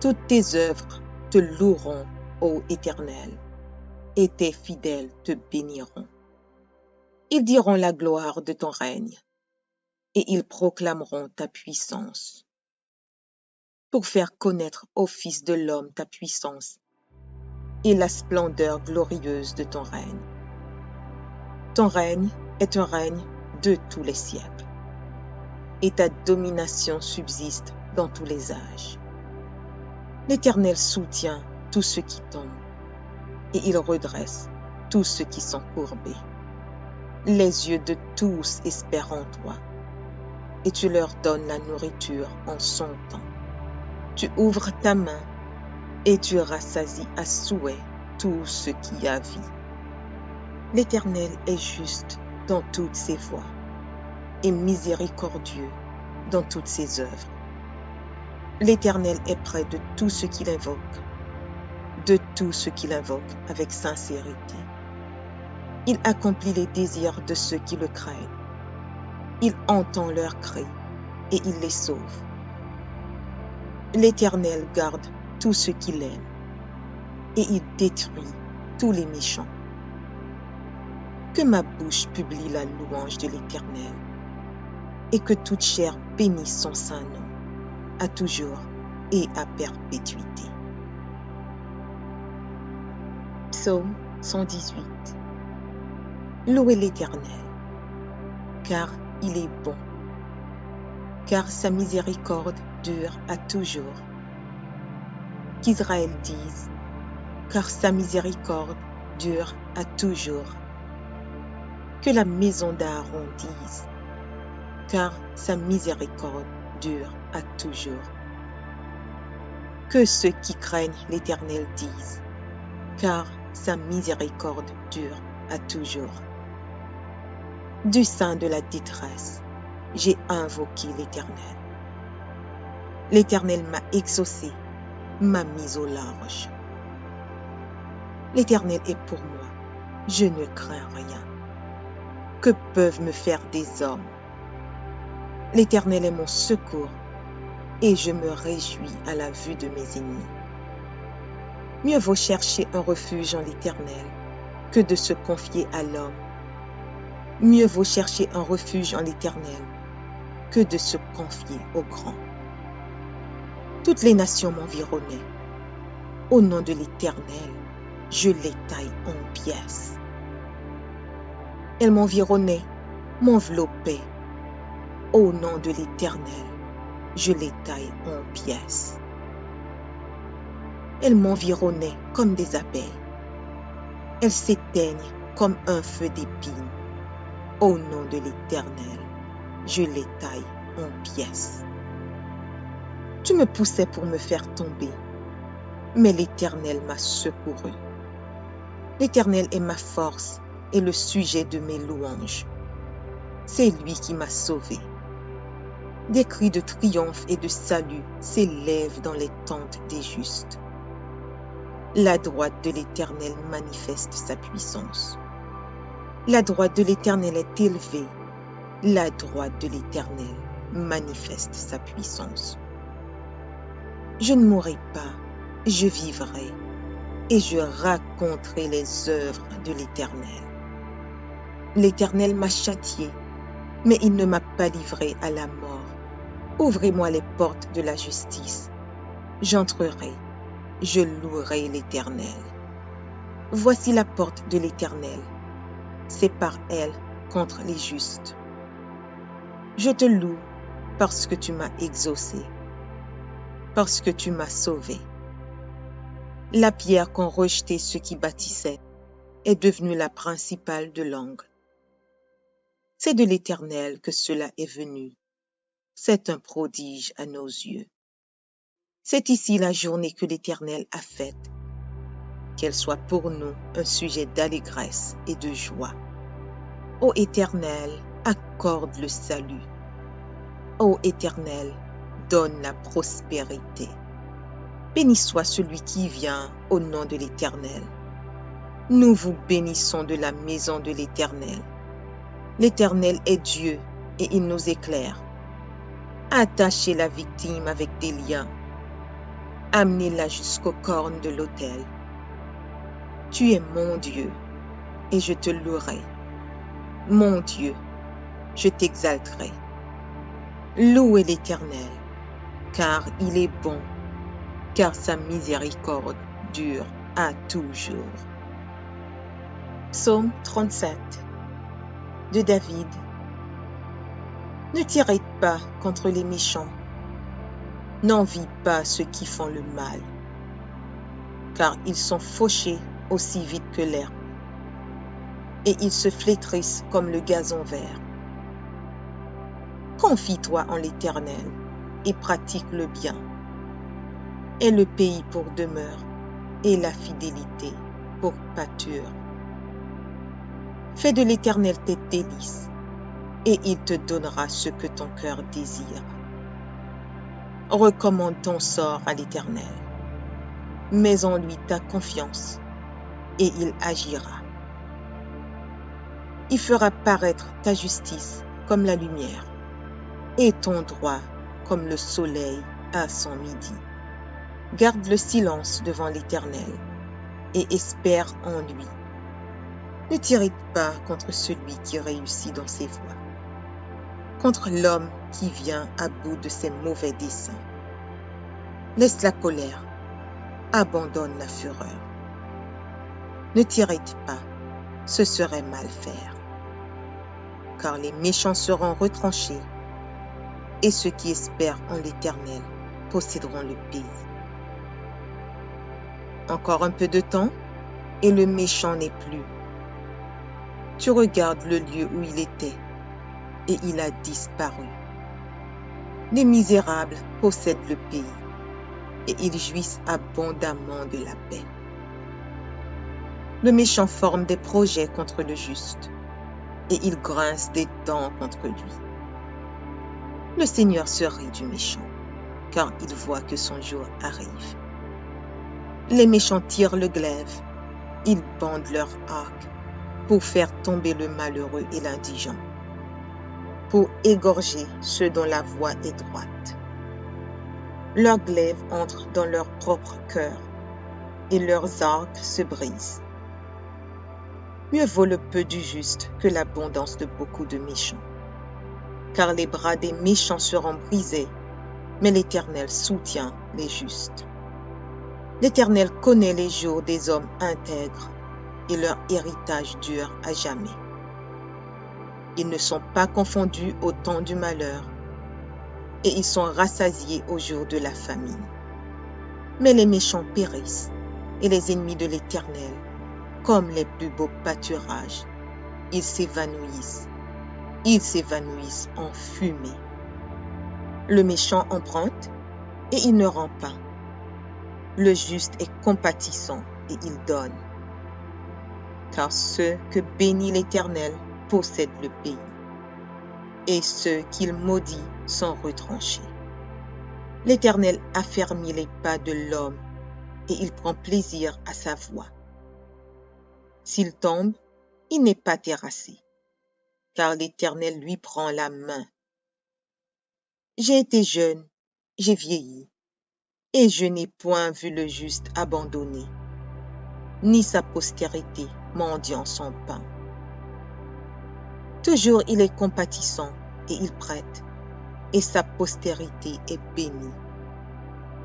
Toutes tes œuvres te loueront, ô Éternel, et tes fidèles te béniront. Ils diront la gloire de ton règne, et ils proclameront ta puissance, pour faire connaître au Fils de l'homme ta puissance et la splendeur glorieuse de ton règne. Ton règne est un règne de tous les siècles, et ta domination subsiste dans tous les âges. L'Éternel soutient tous ceux qui tombent, et il redresse tous ceux qui sont courbés. Les yeux de tous espèrent en toi, et tu leur donnes la nourriture en son temps. Tu ouvres ta main, et tu rassasies à souhait tout ce qui a vie. L'Éternel est juste dans toutes ses voies, et miséricordieux dans toutes ses œuvres. L'Éternel est près de tous ceux qui l'invoquent, de tous ceux qui l'invoquent avec sincérité. Il accomplit les désirs de ceux qui le craignent. Il entend leurs cris et il les sauve. L'Éternel garde tous ceux qui l'aiment et il détruit tous les méchants. Que ma bouche publie la louange de l'Éternel et que toute chair bénisse son saint nom, à toujours et à perpétuité. Psaume 118. Louez l'Éternel, car il est bon, car sa miséricorde dure à toujours. Qu'Israël dise, car sa miséricorde dure à toujours. Que la maison d'Aaron dise, car sa miséricorde dure à toujours. Que ceux qui craignent l'Éternel disent, car sa miséricorde dure à toujours. Du sein de la détresse, j'ai invoqué l'Éternel. L'Éternel m'a exaucé, m'a mis au large. L'Éternel est pour moi, je ne crains rien. Que peuvent me faire des hommes? L'Éternel est mon secours, et je me réjouis à la vue de mes ennemis. Mieux vaut chercher un refuge en l'Éternel que de se confier à l'homme. Mieux vaut chercher un refuge en l'Éternel que de se confier au grand. Toutes les nations m'environnaient. Au nom de l'Éternel, je les taille en pièces. Elles m'environnaient, m'enveloppaient. Au nom de l'Éternel, je les taille en pièces. Elles m'environnaient comme des abeilles. Elles s'éteignent comme un feu d'épines. Au nom de l'Éternel, je les taille en pièces. Tu me poussais pour me faire tomber, mais l'Éternel m'a secouru. L'Éternel est ma force et le sujet de mes louanges. C'est lui qui m'a sauvé. Des cris de triomphe et de salut s'élèvent dans les tentes des justes. La droite de l'Éternel manifeste sa puissance. La droite de l'Éternel est élevée. La droite de l'Éternel manifeste sa puissance. Je ne mourrai pas, je vivrai, et je raconterai les œuvres de l'Éternel. L'Éternel m'a châtié, mais il ne m'a pas livré à la mort. Ouvrez-moi les portes de la justice. J'entrerai, je louerai l'Éternel. Voici la porte de l'Éternel. C'est par elle contre les justes. Je te loue parce que tu m'as exaucé, parce que tu m'as sauvé. La pierre qu'ont rejetée ceux qui bâtissaient est devenue la principale de l'angle. C'est de l'Éternel que cela est venu. C'est un prodige à nos yeux. C'est ici la journée que l'Éternel a faite. Qu'elle soit pour nous un sujet d'allégresse et de joie. Ô Éternel, accorde le salut. Ô Éternel, donne la prospérité. Béni soit celui qui vient au nom de l'Éternel. Nous vous bénissons de la maison de l'Éternel. L'Éternel est Dieu et il nous éclaire. Attachez la victime avec des liens. Amenez-la jusqu'aux cornes de l'autel. Tu es mon Dieu et je te louerai. Mon Dieu, je t'exalterai. Louez l'Éternel, car il est bon, car sa miséricorde dure à toujours. Psaume 37 de David. Ne tirez pas contre les méchants, n'envie pas ceux qui font le mal, car ils sont fauchés aussi vite que l'herbe, et ils se flétrissent comme le gazon vert. Confie-toi en l'Éternel et pratique le bien. Aie le pays pour demeure et la fidélité pour pâture. Fais de l'Éternel tes délices, et il te donnera ce que ton cœur désire. recommande ton sort à l'Éternel. Mets en lui ta confiance, et il agira. Il fera paraître ta justice comme la lumière, et ton droit comme le soleil à son midi. Garde le silence devant l'Éternel, et espère en lui. Ne t'irrite pas contre celui qui réussit dans ses voies, contre l'homme qui vient à bout de ses mauvais desseins. Laisse la colère, abandonne la fureur. Ne t'irrite pas, ce serait mal faire, car les méchants seront retranchés, et ceux qui espèrent en l'Éternel posséderont le pays. Encore un peu de temps, et le méchant n'est plus. Tu regardes le lieu où il était, et il a disparu. Les misérables possèdent le pays, et ils jouissent abondamment de la paix. Le méchant forme des projets contre le juste, et il grince des dents contre lui. Le Seigneur se rit du méchant, car il voit que son jour arrive. Les méchants tirent le glaive, ils bandent leur arc pour faire tomber le malheureux et l'indigent, pour égorger ceux dont la voie est droite. Leurs glaives entrent dans leur propre cœur, et leurs arcs se brisent. Mieux vaut le peu du juste que l'abondance de beaucoup de méchants, car les bras des méchants seront brisés, mais l'Éternel soutient les justes. L'Éternel connaît les jours des hommes intègres, et leur héritage dure à jamais. Ils ne sont pas confondus au temps du malheur, et ils sont rassasiés au jour de la famine. Mais les méchants périssent, et les ennemis de l'Éternel, comme les plus beaux pâturages, ils s'évanouissent en fumée. Le méchant emprunte, et il ne rend pas. Le juste est compatissant, et il donne. Car ceux que bénit l'Éternel possèdent le pays, et ceux qu'il maudit sont retranchés. L'Éternel affermit les pas de l'homme, et il prend plaisir à sa voie. S'il tombe, il n'est pas terrassé, car l'Éternel lui prend la main. J'ai été jeune, j'ai vieilli, et je n'ai point vu le juste abandonné, ni sa postérité mendiant son pain. Toujours il est compatissant et il prête, et sa postérité est bénie.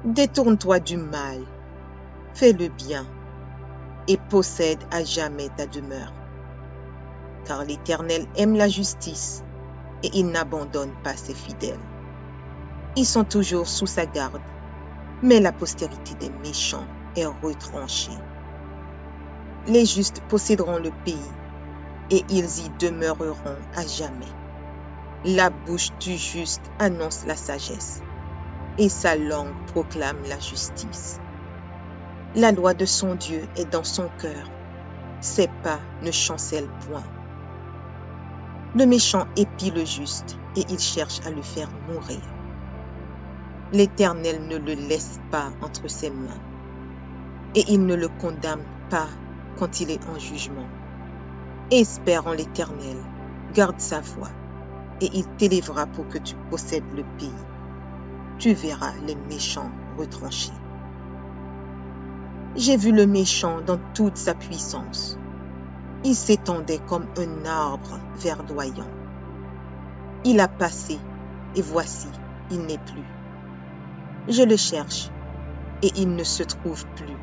Détourne-toi du mal, fais le bien, et possède à jamais ta demeure. Car l'Éternel aime la justice, et il n'abandonne pas ses fidèles. Ils sont toujours sous sa garde, mais la postérité des méchants est retranchée. Les justes posséderont le pays, et ils y demeureront à jamais. La bouche du juste annonce la sagesse, et sa langue proclame la justice. La loi de son Dieu est dans son cœur, ses pas ne chancellent point. Le méchant épie le juste, et il cherche à le faire mourir. L'Éternel ne le laisse pas entre ses mains, et il ne le condamne pas quand il est en jugement. Espère en l'Éternel, garde sa voie, et il t'élèvera pour que tu possèdes le pays. Tu verras les méchants retranchés. J'ai vu le méchant dans toute sa puissance. Il s'étendait comme un arbre verdoyant. Il a passé, et voici, il n'est plus. Je le cherche, et il ne se trouve plus.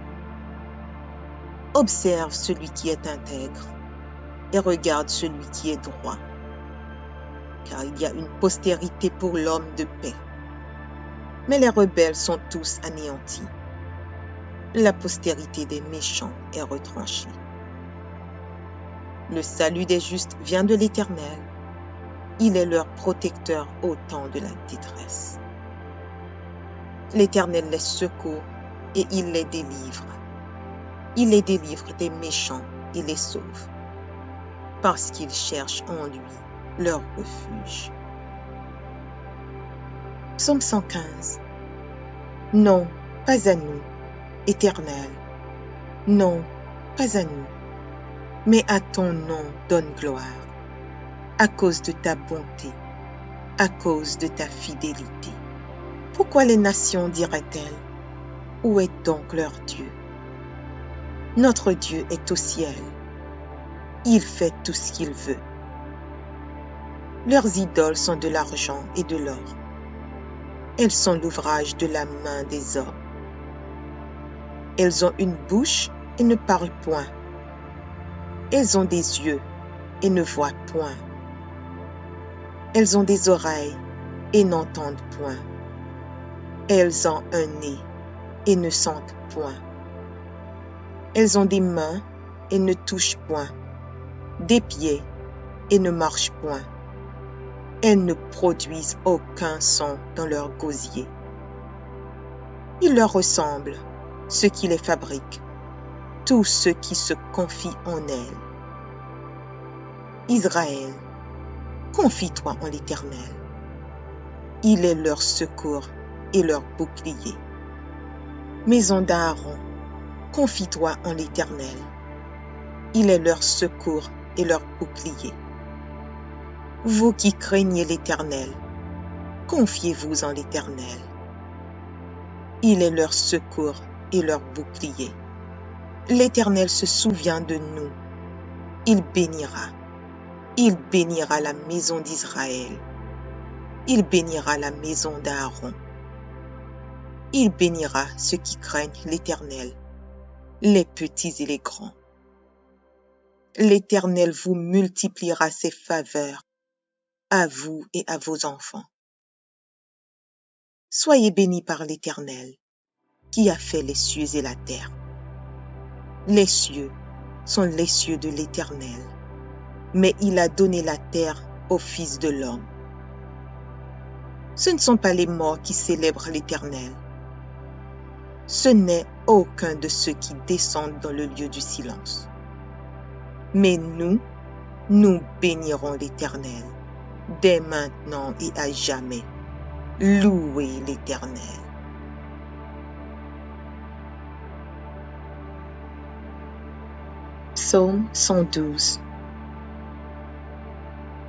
Observe celui qui est intègre, et regarde celui qui est droit. Car il y a une postérité pour l'homme de paix. Mais les rebelles sont tous anéantis. La postérité des méchants est retranchée. Le salut des justes vient de l'Éternel. Il est leur protecteur au temps de la détresse. L'Éternel les secourt et il les délivre. Il les délivre des méchants et les sauve, parce qu'ils cherchent en lui leur refuge. Psaume 115. Non, pas à nous, Éternel. Non, pas à nous, mais à ton nom donne gloire, à cause de ta bonté, à cause de ta fidélité. Pourquoi les nations diraient-elles, où est donc leur Dieu? Notre Dieu est au ciel. Il fait tout ce qu'il veut. Leurs idoles sont de l'argent et de l'or. Elles sont l'ouvrage de la main des hommes. Elles ont une bouche et ne parlent point. Elles ont des yeux et ne voient point. Elles ont des oreilles et n'entendent point. Elles ont un nez et ne sentent point. Elles ont des mains et ne touchent point, des pieds et ne marchent point. Elles ne produisent aucun son dans leur gosier. Il leur ressemble, ceux qui les fabriquent, tous ceux qui se confient en elles. Israël, confie-toi en l'Éternel. Il est leur secours et leur bouclier. Maison d'Aaron, confie-toi en l'Éternel. Il est leur secours et leur bouclier. Vous qui craignez l'Éternel, confiez-vous en l'Éternel. Il est leur secours et leur bouclier. L'Éternel se souvient de nous. Il bénira. Il bénira la maison d'Israël. Il bénira la maison d'Aaron. Il bénira ceux qui craignent l'Éternel, les petits et les grands. L'Éternel vous multipliera ses faveurs, à vous et à vos enfants. Soyez bénis par l'Éternel, qui a fait les cieux et la terre. Les cieux sont les cieux de l'Éternel, mais il a donné la terre au Fils de l'homme. Ce ne sont pas les morts qui célèbrent l'Éternel. Ce n'est aucun de ceux qui descendent dans le lieu du silence. Mais nous bénirons l'Éternel, dès maintenant et à jamais. Louez l'Éternel. Psaume 112.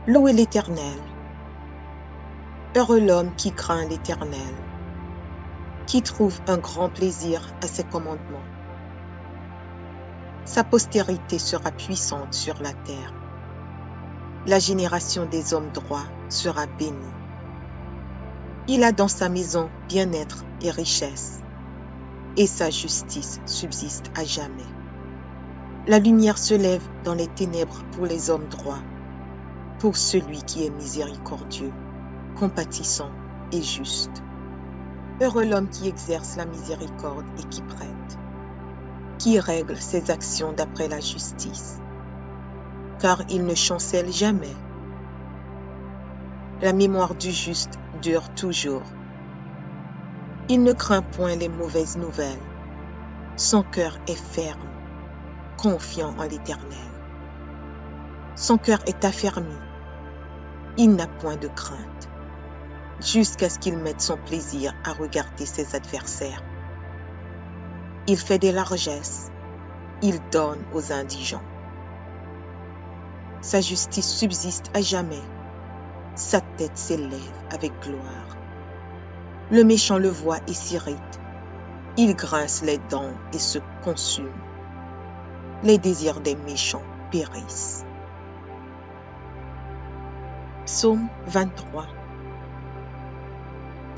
Louez l'Éternel. Heureux l'homme qui craint l'Éternel, qui trouve un grand plaisir à ses commandements. Sa postérité sera puissante sur la terre. La génération des hommes droits sera bénie. Il a dans sa maison bien-être et richesse, et sa justice subsiste à jamais. La lumière se lève dans les ténèbres pour les hommes droits, pour celui qui est miséricordieux, compatissant et juste. Heureux l'homme qui exerce la miséricorde et qui prête, qui règle ses actions d'après la justice, car il ne chancelle jamais. La mémoire du juste dure toujours. Il ne craint point les mauvaises nouvelles. Son cœur est ferme, confiant en l'Éternel. Son cœur est affermi. Il n'a point de crainte, jusqu'à ce qu'il mette son plaisir à regarder ses adversaires. Il fait des largesses, il donne aux indigents. Sa justice subsiste à jamais, sa tête s'élève avec gloire. Le méchant le voit et s'irrite, il grince les dents et se consume. Les désirs des méchants périssent. Psaume 23.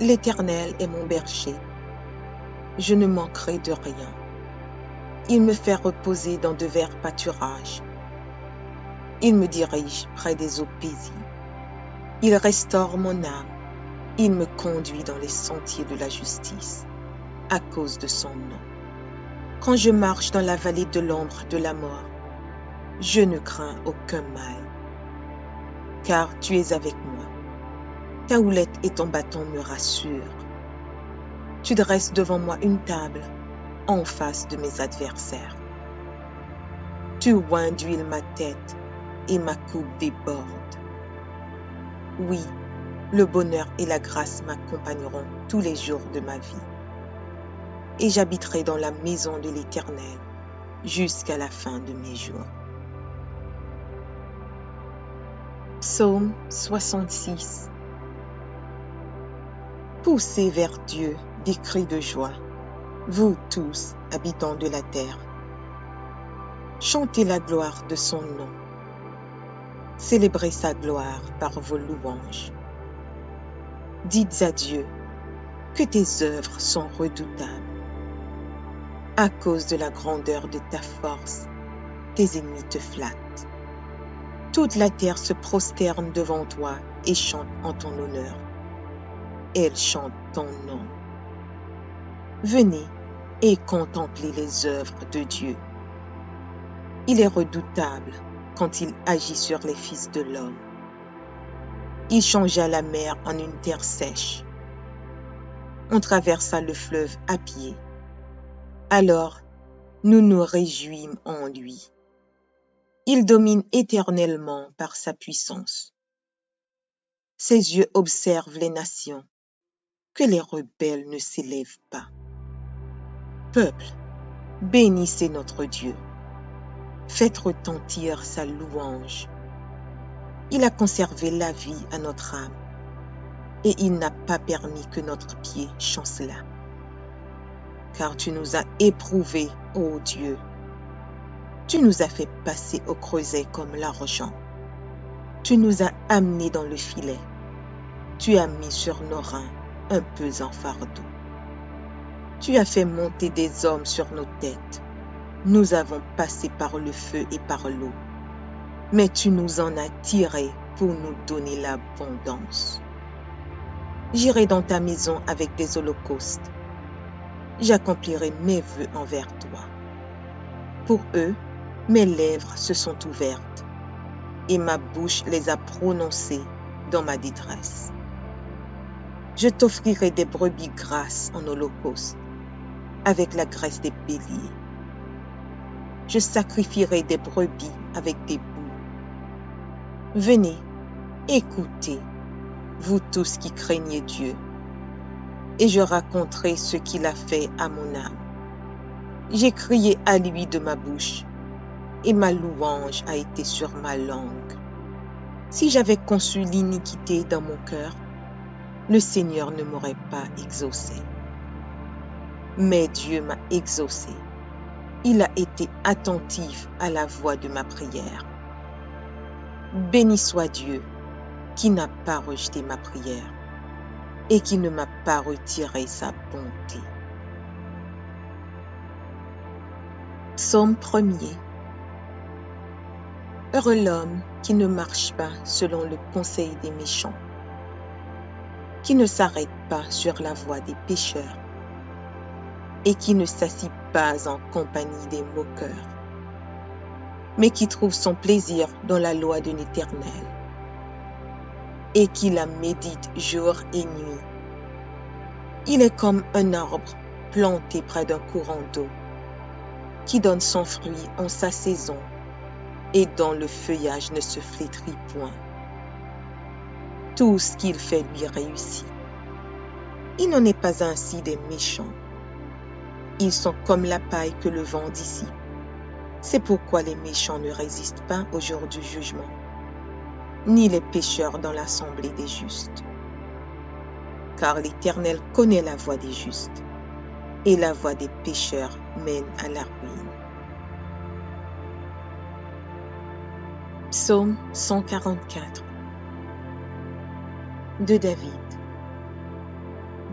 L'Éternel est mon berger, je ne manquerai de rien. Il me fait reposer dans de verts pâturages. Il me dirige près des eaux paisibles. Il restaure mon âme. Il me conduit dans les sentiers de la justice, à cause de son nom. Quand je marche dans la vallée de l'ombre de la mort, je ne crains aucun mal, car tu es avec moi. Ta houlette et ton bâton me rassurent. Tu dresses devant moi une table en face de mes adversaires. Tu oins d'huile ma tête et ma coupe déborde. Oui, le bonheur et la grâce m'accompagneront tous les jours de ma vie, et j'habiterai dans la maison de l'Éternel jusqu'à la fin de mes jours. Psaume 66. Poussez vers Dieu des cris de joie, vous tous, habitants de la terre. Chantez la gloire de son nom. Célébrez sa gloire par vos louanges. Dites à Dieu que tes œuvres sont redoutables. À cause de la grandeur de ta force, tes ennemis te flattent. Toute la terre se prosterne devant toi et chante en ton honneur. Elle chante ton nom. Venez et contemplez les œuvres de Dieu. Il est redoutable quand il agit sur les fils de l'homme. Il changea la mer en une terre sèche. On traversa le fleuve à pied. Alors, nous nous réjouîmes en lui. Il domine éternellement par sa puissance. Ses yeux observent les nations, que les rebelles ne s'élèvent pas. Peuple, bénissez notre Dieu. Faites retentir sa louange. Il a conservé la vie à notre âme, et il n'a pas permis que notre pied chancelât. Car tu nous as éprouvés, ô Dieu. Tu nous as fait passer au creuset comme l'argent. Tu nous as amenés dans le filet. Tu as mis sur nos reins un pesant fardeau. Tu as fait monter des hommes sur nos têtes. Nous avons passé par le feu et par l'eau. Mais tu nous en as tirés pour nous donner l'abondance. J'irai dans ta maison avec des holocaustes. J'accomplirai mes vœux envers toi. Pour eux, mes lèvres se sont ouvertes et ma bouche les a prononcées dans ma détresse. Je t'offrirai des brebis grasses en holocauste avec la graisse des béliers. Je sacrifierai des brebis avec des boucs. Venez, écoutez, vous tous qui craignez Dieu, et je raconterai ce qu'il a fait à mon âme. J'ai crié à lui de ma bouche, et ma louange a été sur ma langue. Si j'avais conçu l'iniquité dans mon cœur, le Seigneur ne m'aurait pas exaucé. Mais Dieu m'a exaucé. Il a été attentif à la voix de ma prière. Béni soit Dieu, qui n'a pas rejeté ma prière et qui ne m'a pas retiré sa bonté. Psaume 1er. Heureux l'homme qui ne marche pas selon le conseil des méchants, qui ne s'arrête pas sur la voie des pécheurs et qui ne s'assit pas en compagnie des moqueurs, mais qui trouve son plaisir dans la loi de l'Éternel et qui la médite jour et nuit. Il est comme un arbre planté près d'un courant d'eau, qui donne son fruit en sa saison et dont le feuillage ne se flétrit point. Tout ce qu'il fait lui réussit. Il n'en est pas ainsi des méchants. Ils sont comme la paille que le vent dissipe. C'est pourquoi les méchants ne résistent pas au jour du jugement, ni les pécheurs dans l'assemblée des justes. Car l'Éternel connaît la voie des justes, et la voie des pécheurs mène à la ruine. Psaume 144 de David.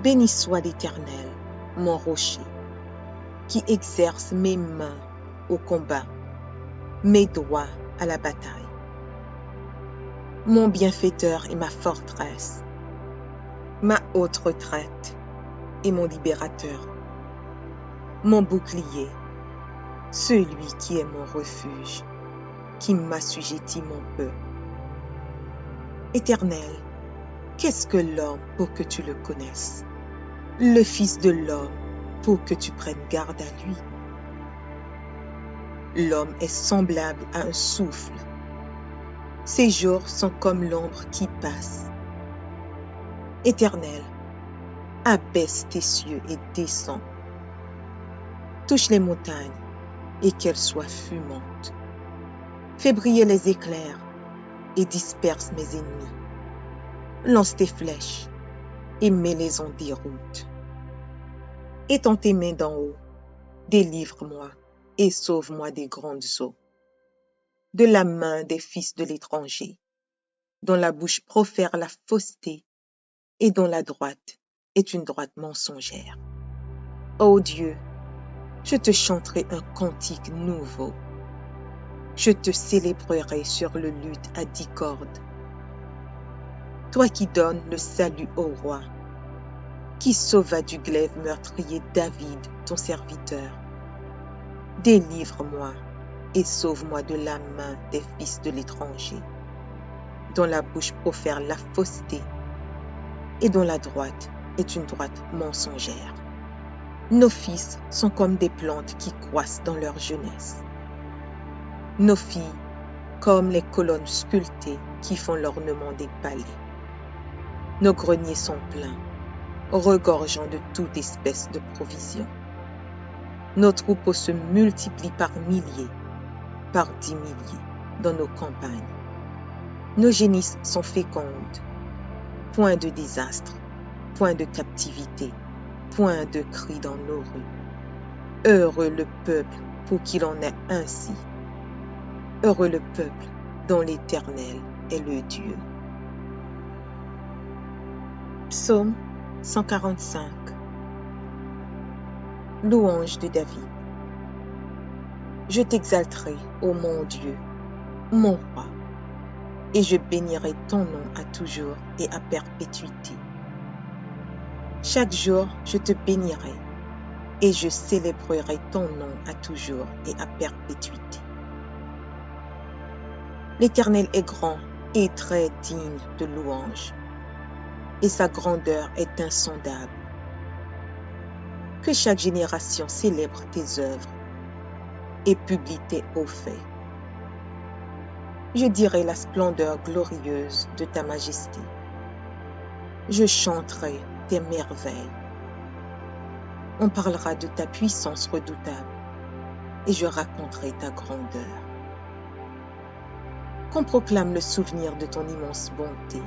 Béni soit l'Éternel, mon rocher, qui exerce mes mains au combat, mes doigts à la bataille. Mon bienfaiteur et ma forteresse, ma haute retraite et mon libérateur, mon bouclier, celui qui est mon refuge, qui m'assujettit mon peuple. Éternel, qu'est-ce que l'homme pour que tu le connaisses? Le Fils de l'homme pour que tu prennes garde à lui. L'homme est semblable à un souffle. Ses jours sont comme l'ombre qui passe. Éternel, abaisse tes cieux et descends. Touche les montagnes et qu'elles soient fumantes. Fais briller les éclairs et disperse mes ennemis. Lance tes flèches et mets-les en déroute. Étends tes mains d'en haut, délivre-moi et sauve-moi des grandes eaux, de la main des fils de l'étranger, dont la bouche profère la fausseté et dont la droite est une droite mensongère. Ô Dieu, je te chanterai un cantique nouveau. Je te célébrerai sur le luth à 10 cordes. Toi qui donnes le salut au roi, qui sauva du glaive meurtrier David, ton serviteur. Délivre-moi et sauve-moi de la main des fils de l'étranger, dont la bouche profère la fausseté et dont la droite est une droite mensongère. Nos fils sont comme des plantes qui croissent dans leur jeunesse. Nos filles comme les colonnes sculptées qui font l'ornement des palais. Nos greniers sont pleins, regorgeant de toute espèce de provisions. Nos troupeaux se multiplient par milliers, par 10 milliers dans nos campagnes. Nos génisses sont fécondes. Point de désastre, point de captivité, point de cris dans nos rues. Heureux le peuple pour qu'il en ait ainsi. Heureux le peuple dont l'Éternel est le Dieu. Psaume 145. Louange de David. Je t'exalterai, ô mon Dieu, mon roi, et je bénirai ton nom à toujours et à perpétuité. Chaque jour, je te bénirai, et je célébrerai ton nom à toujours et à perpétuité. L'Éternel est grand et très digne de louange, et sa grandeur est insondable. Que chaque génération célèbre tes œuvres et publie tes hauts faits. Je dirai la splendeur glorieuse de ta majesté. Je chanterai tes merveilles. On parlera de ta puissance redoutable et je raconterai ta grandeur. Qu'on proclame le souvenir de ton immense bonté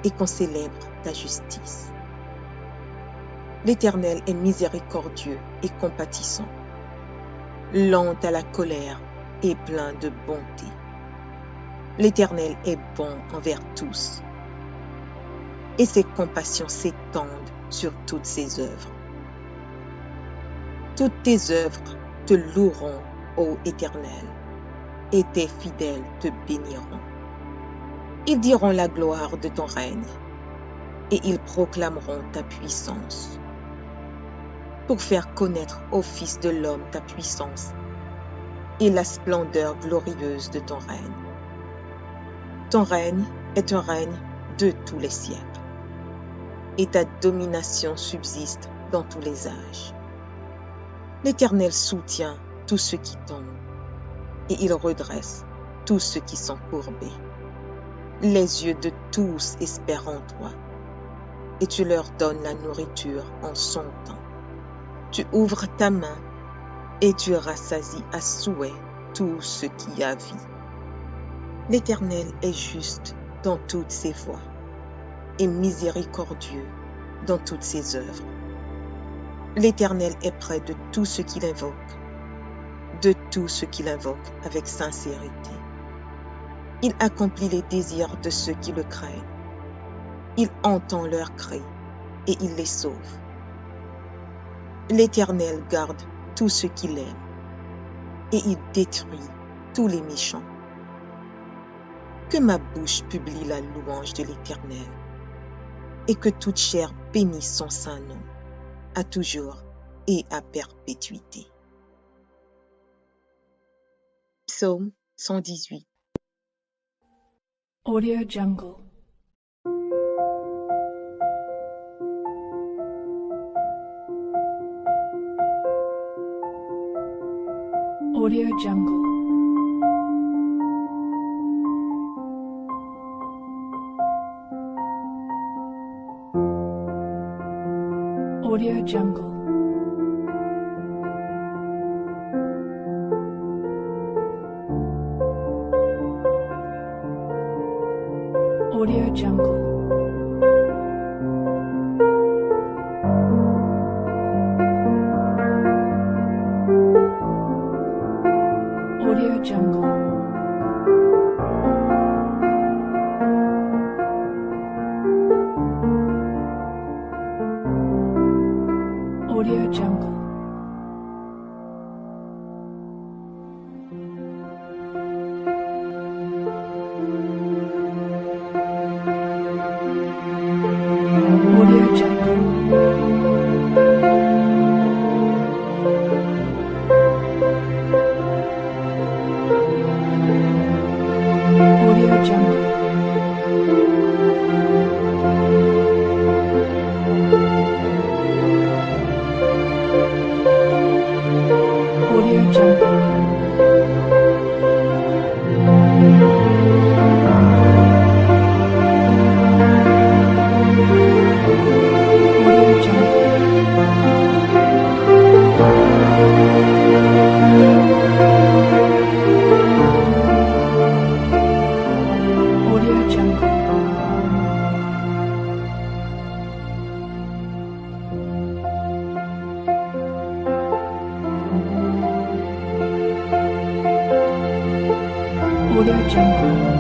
et qu'on célèbre ta justice. L'Éternel est miséricordieux et compatissant, lent à la colère et plein de bonté. L'Éternel est bon envers tous, et ses compassions s'étendent sur toutes ses œuvres. Toutes tes œuvres te loueront, ô Éternel, et tes fidèles te béniront. Ils diront la gloire de ton règne, et ils proclameront ta puissance, pour faire connaître au Fils de l'homme ta puissance et la splendeur glorieuse de ton règne. Ton règne est un règne de tous les siècles, et ta domination subsiste dans tous les âges. L'Éternel soutient tous ceux qui tombent, et il redresse tous ceux qui sont courbés. Les yeux de tous espèrent en toi, et tu leur donnes la nourriture en son temps. Tu ouvres ta main, et tu rassasies à souhait tout ce qui a vie. L'Éternel est juste dans toutes ses voies, et miséricordieux dans toutes ses œuvres. L'Éternel est près de tous ceux qui l'invoquent, de tous ceux qui l'invoquent avec sincérité. Il accomplit les désirs de ceux qui le craignent. Il entend leurs cris et il les sauve. L'Éternel garde tous ceux qui l'aiment et il détruit tous les méchants. Que ma bouche publie la louange de l'Éternel et que toute chair bénisse son saint nom, à toujours et à perpétuité. Psaume 118. Audio Jungle. Audio Jungle. Audio Jungle. Audio Jungle. Audio Jungle. Audio Jungle. Audio Jungle. Audio Jungle. Audio Jungle. Audio Jungle. Audio Jungle. Audio Jungle.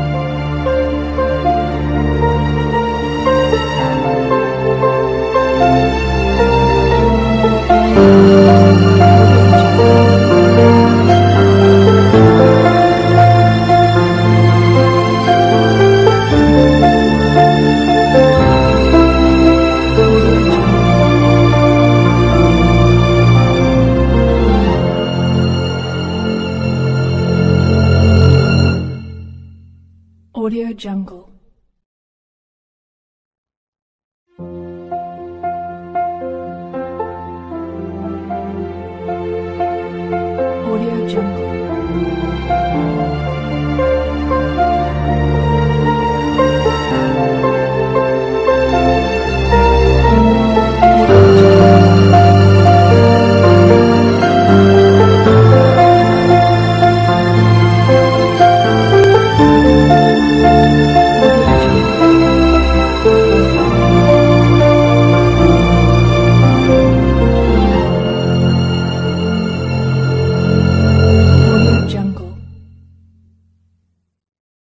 Audio Jungle. Audio Jungle.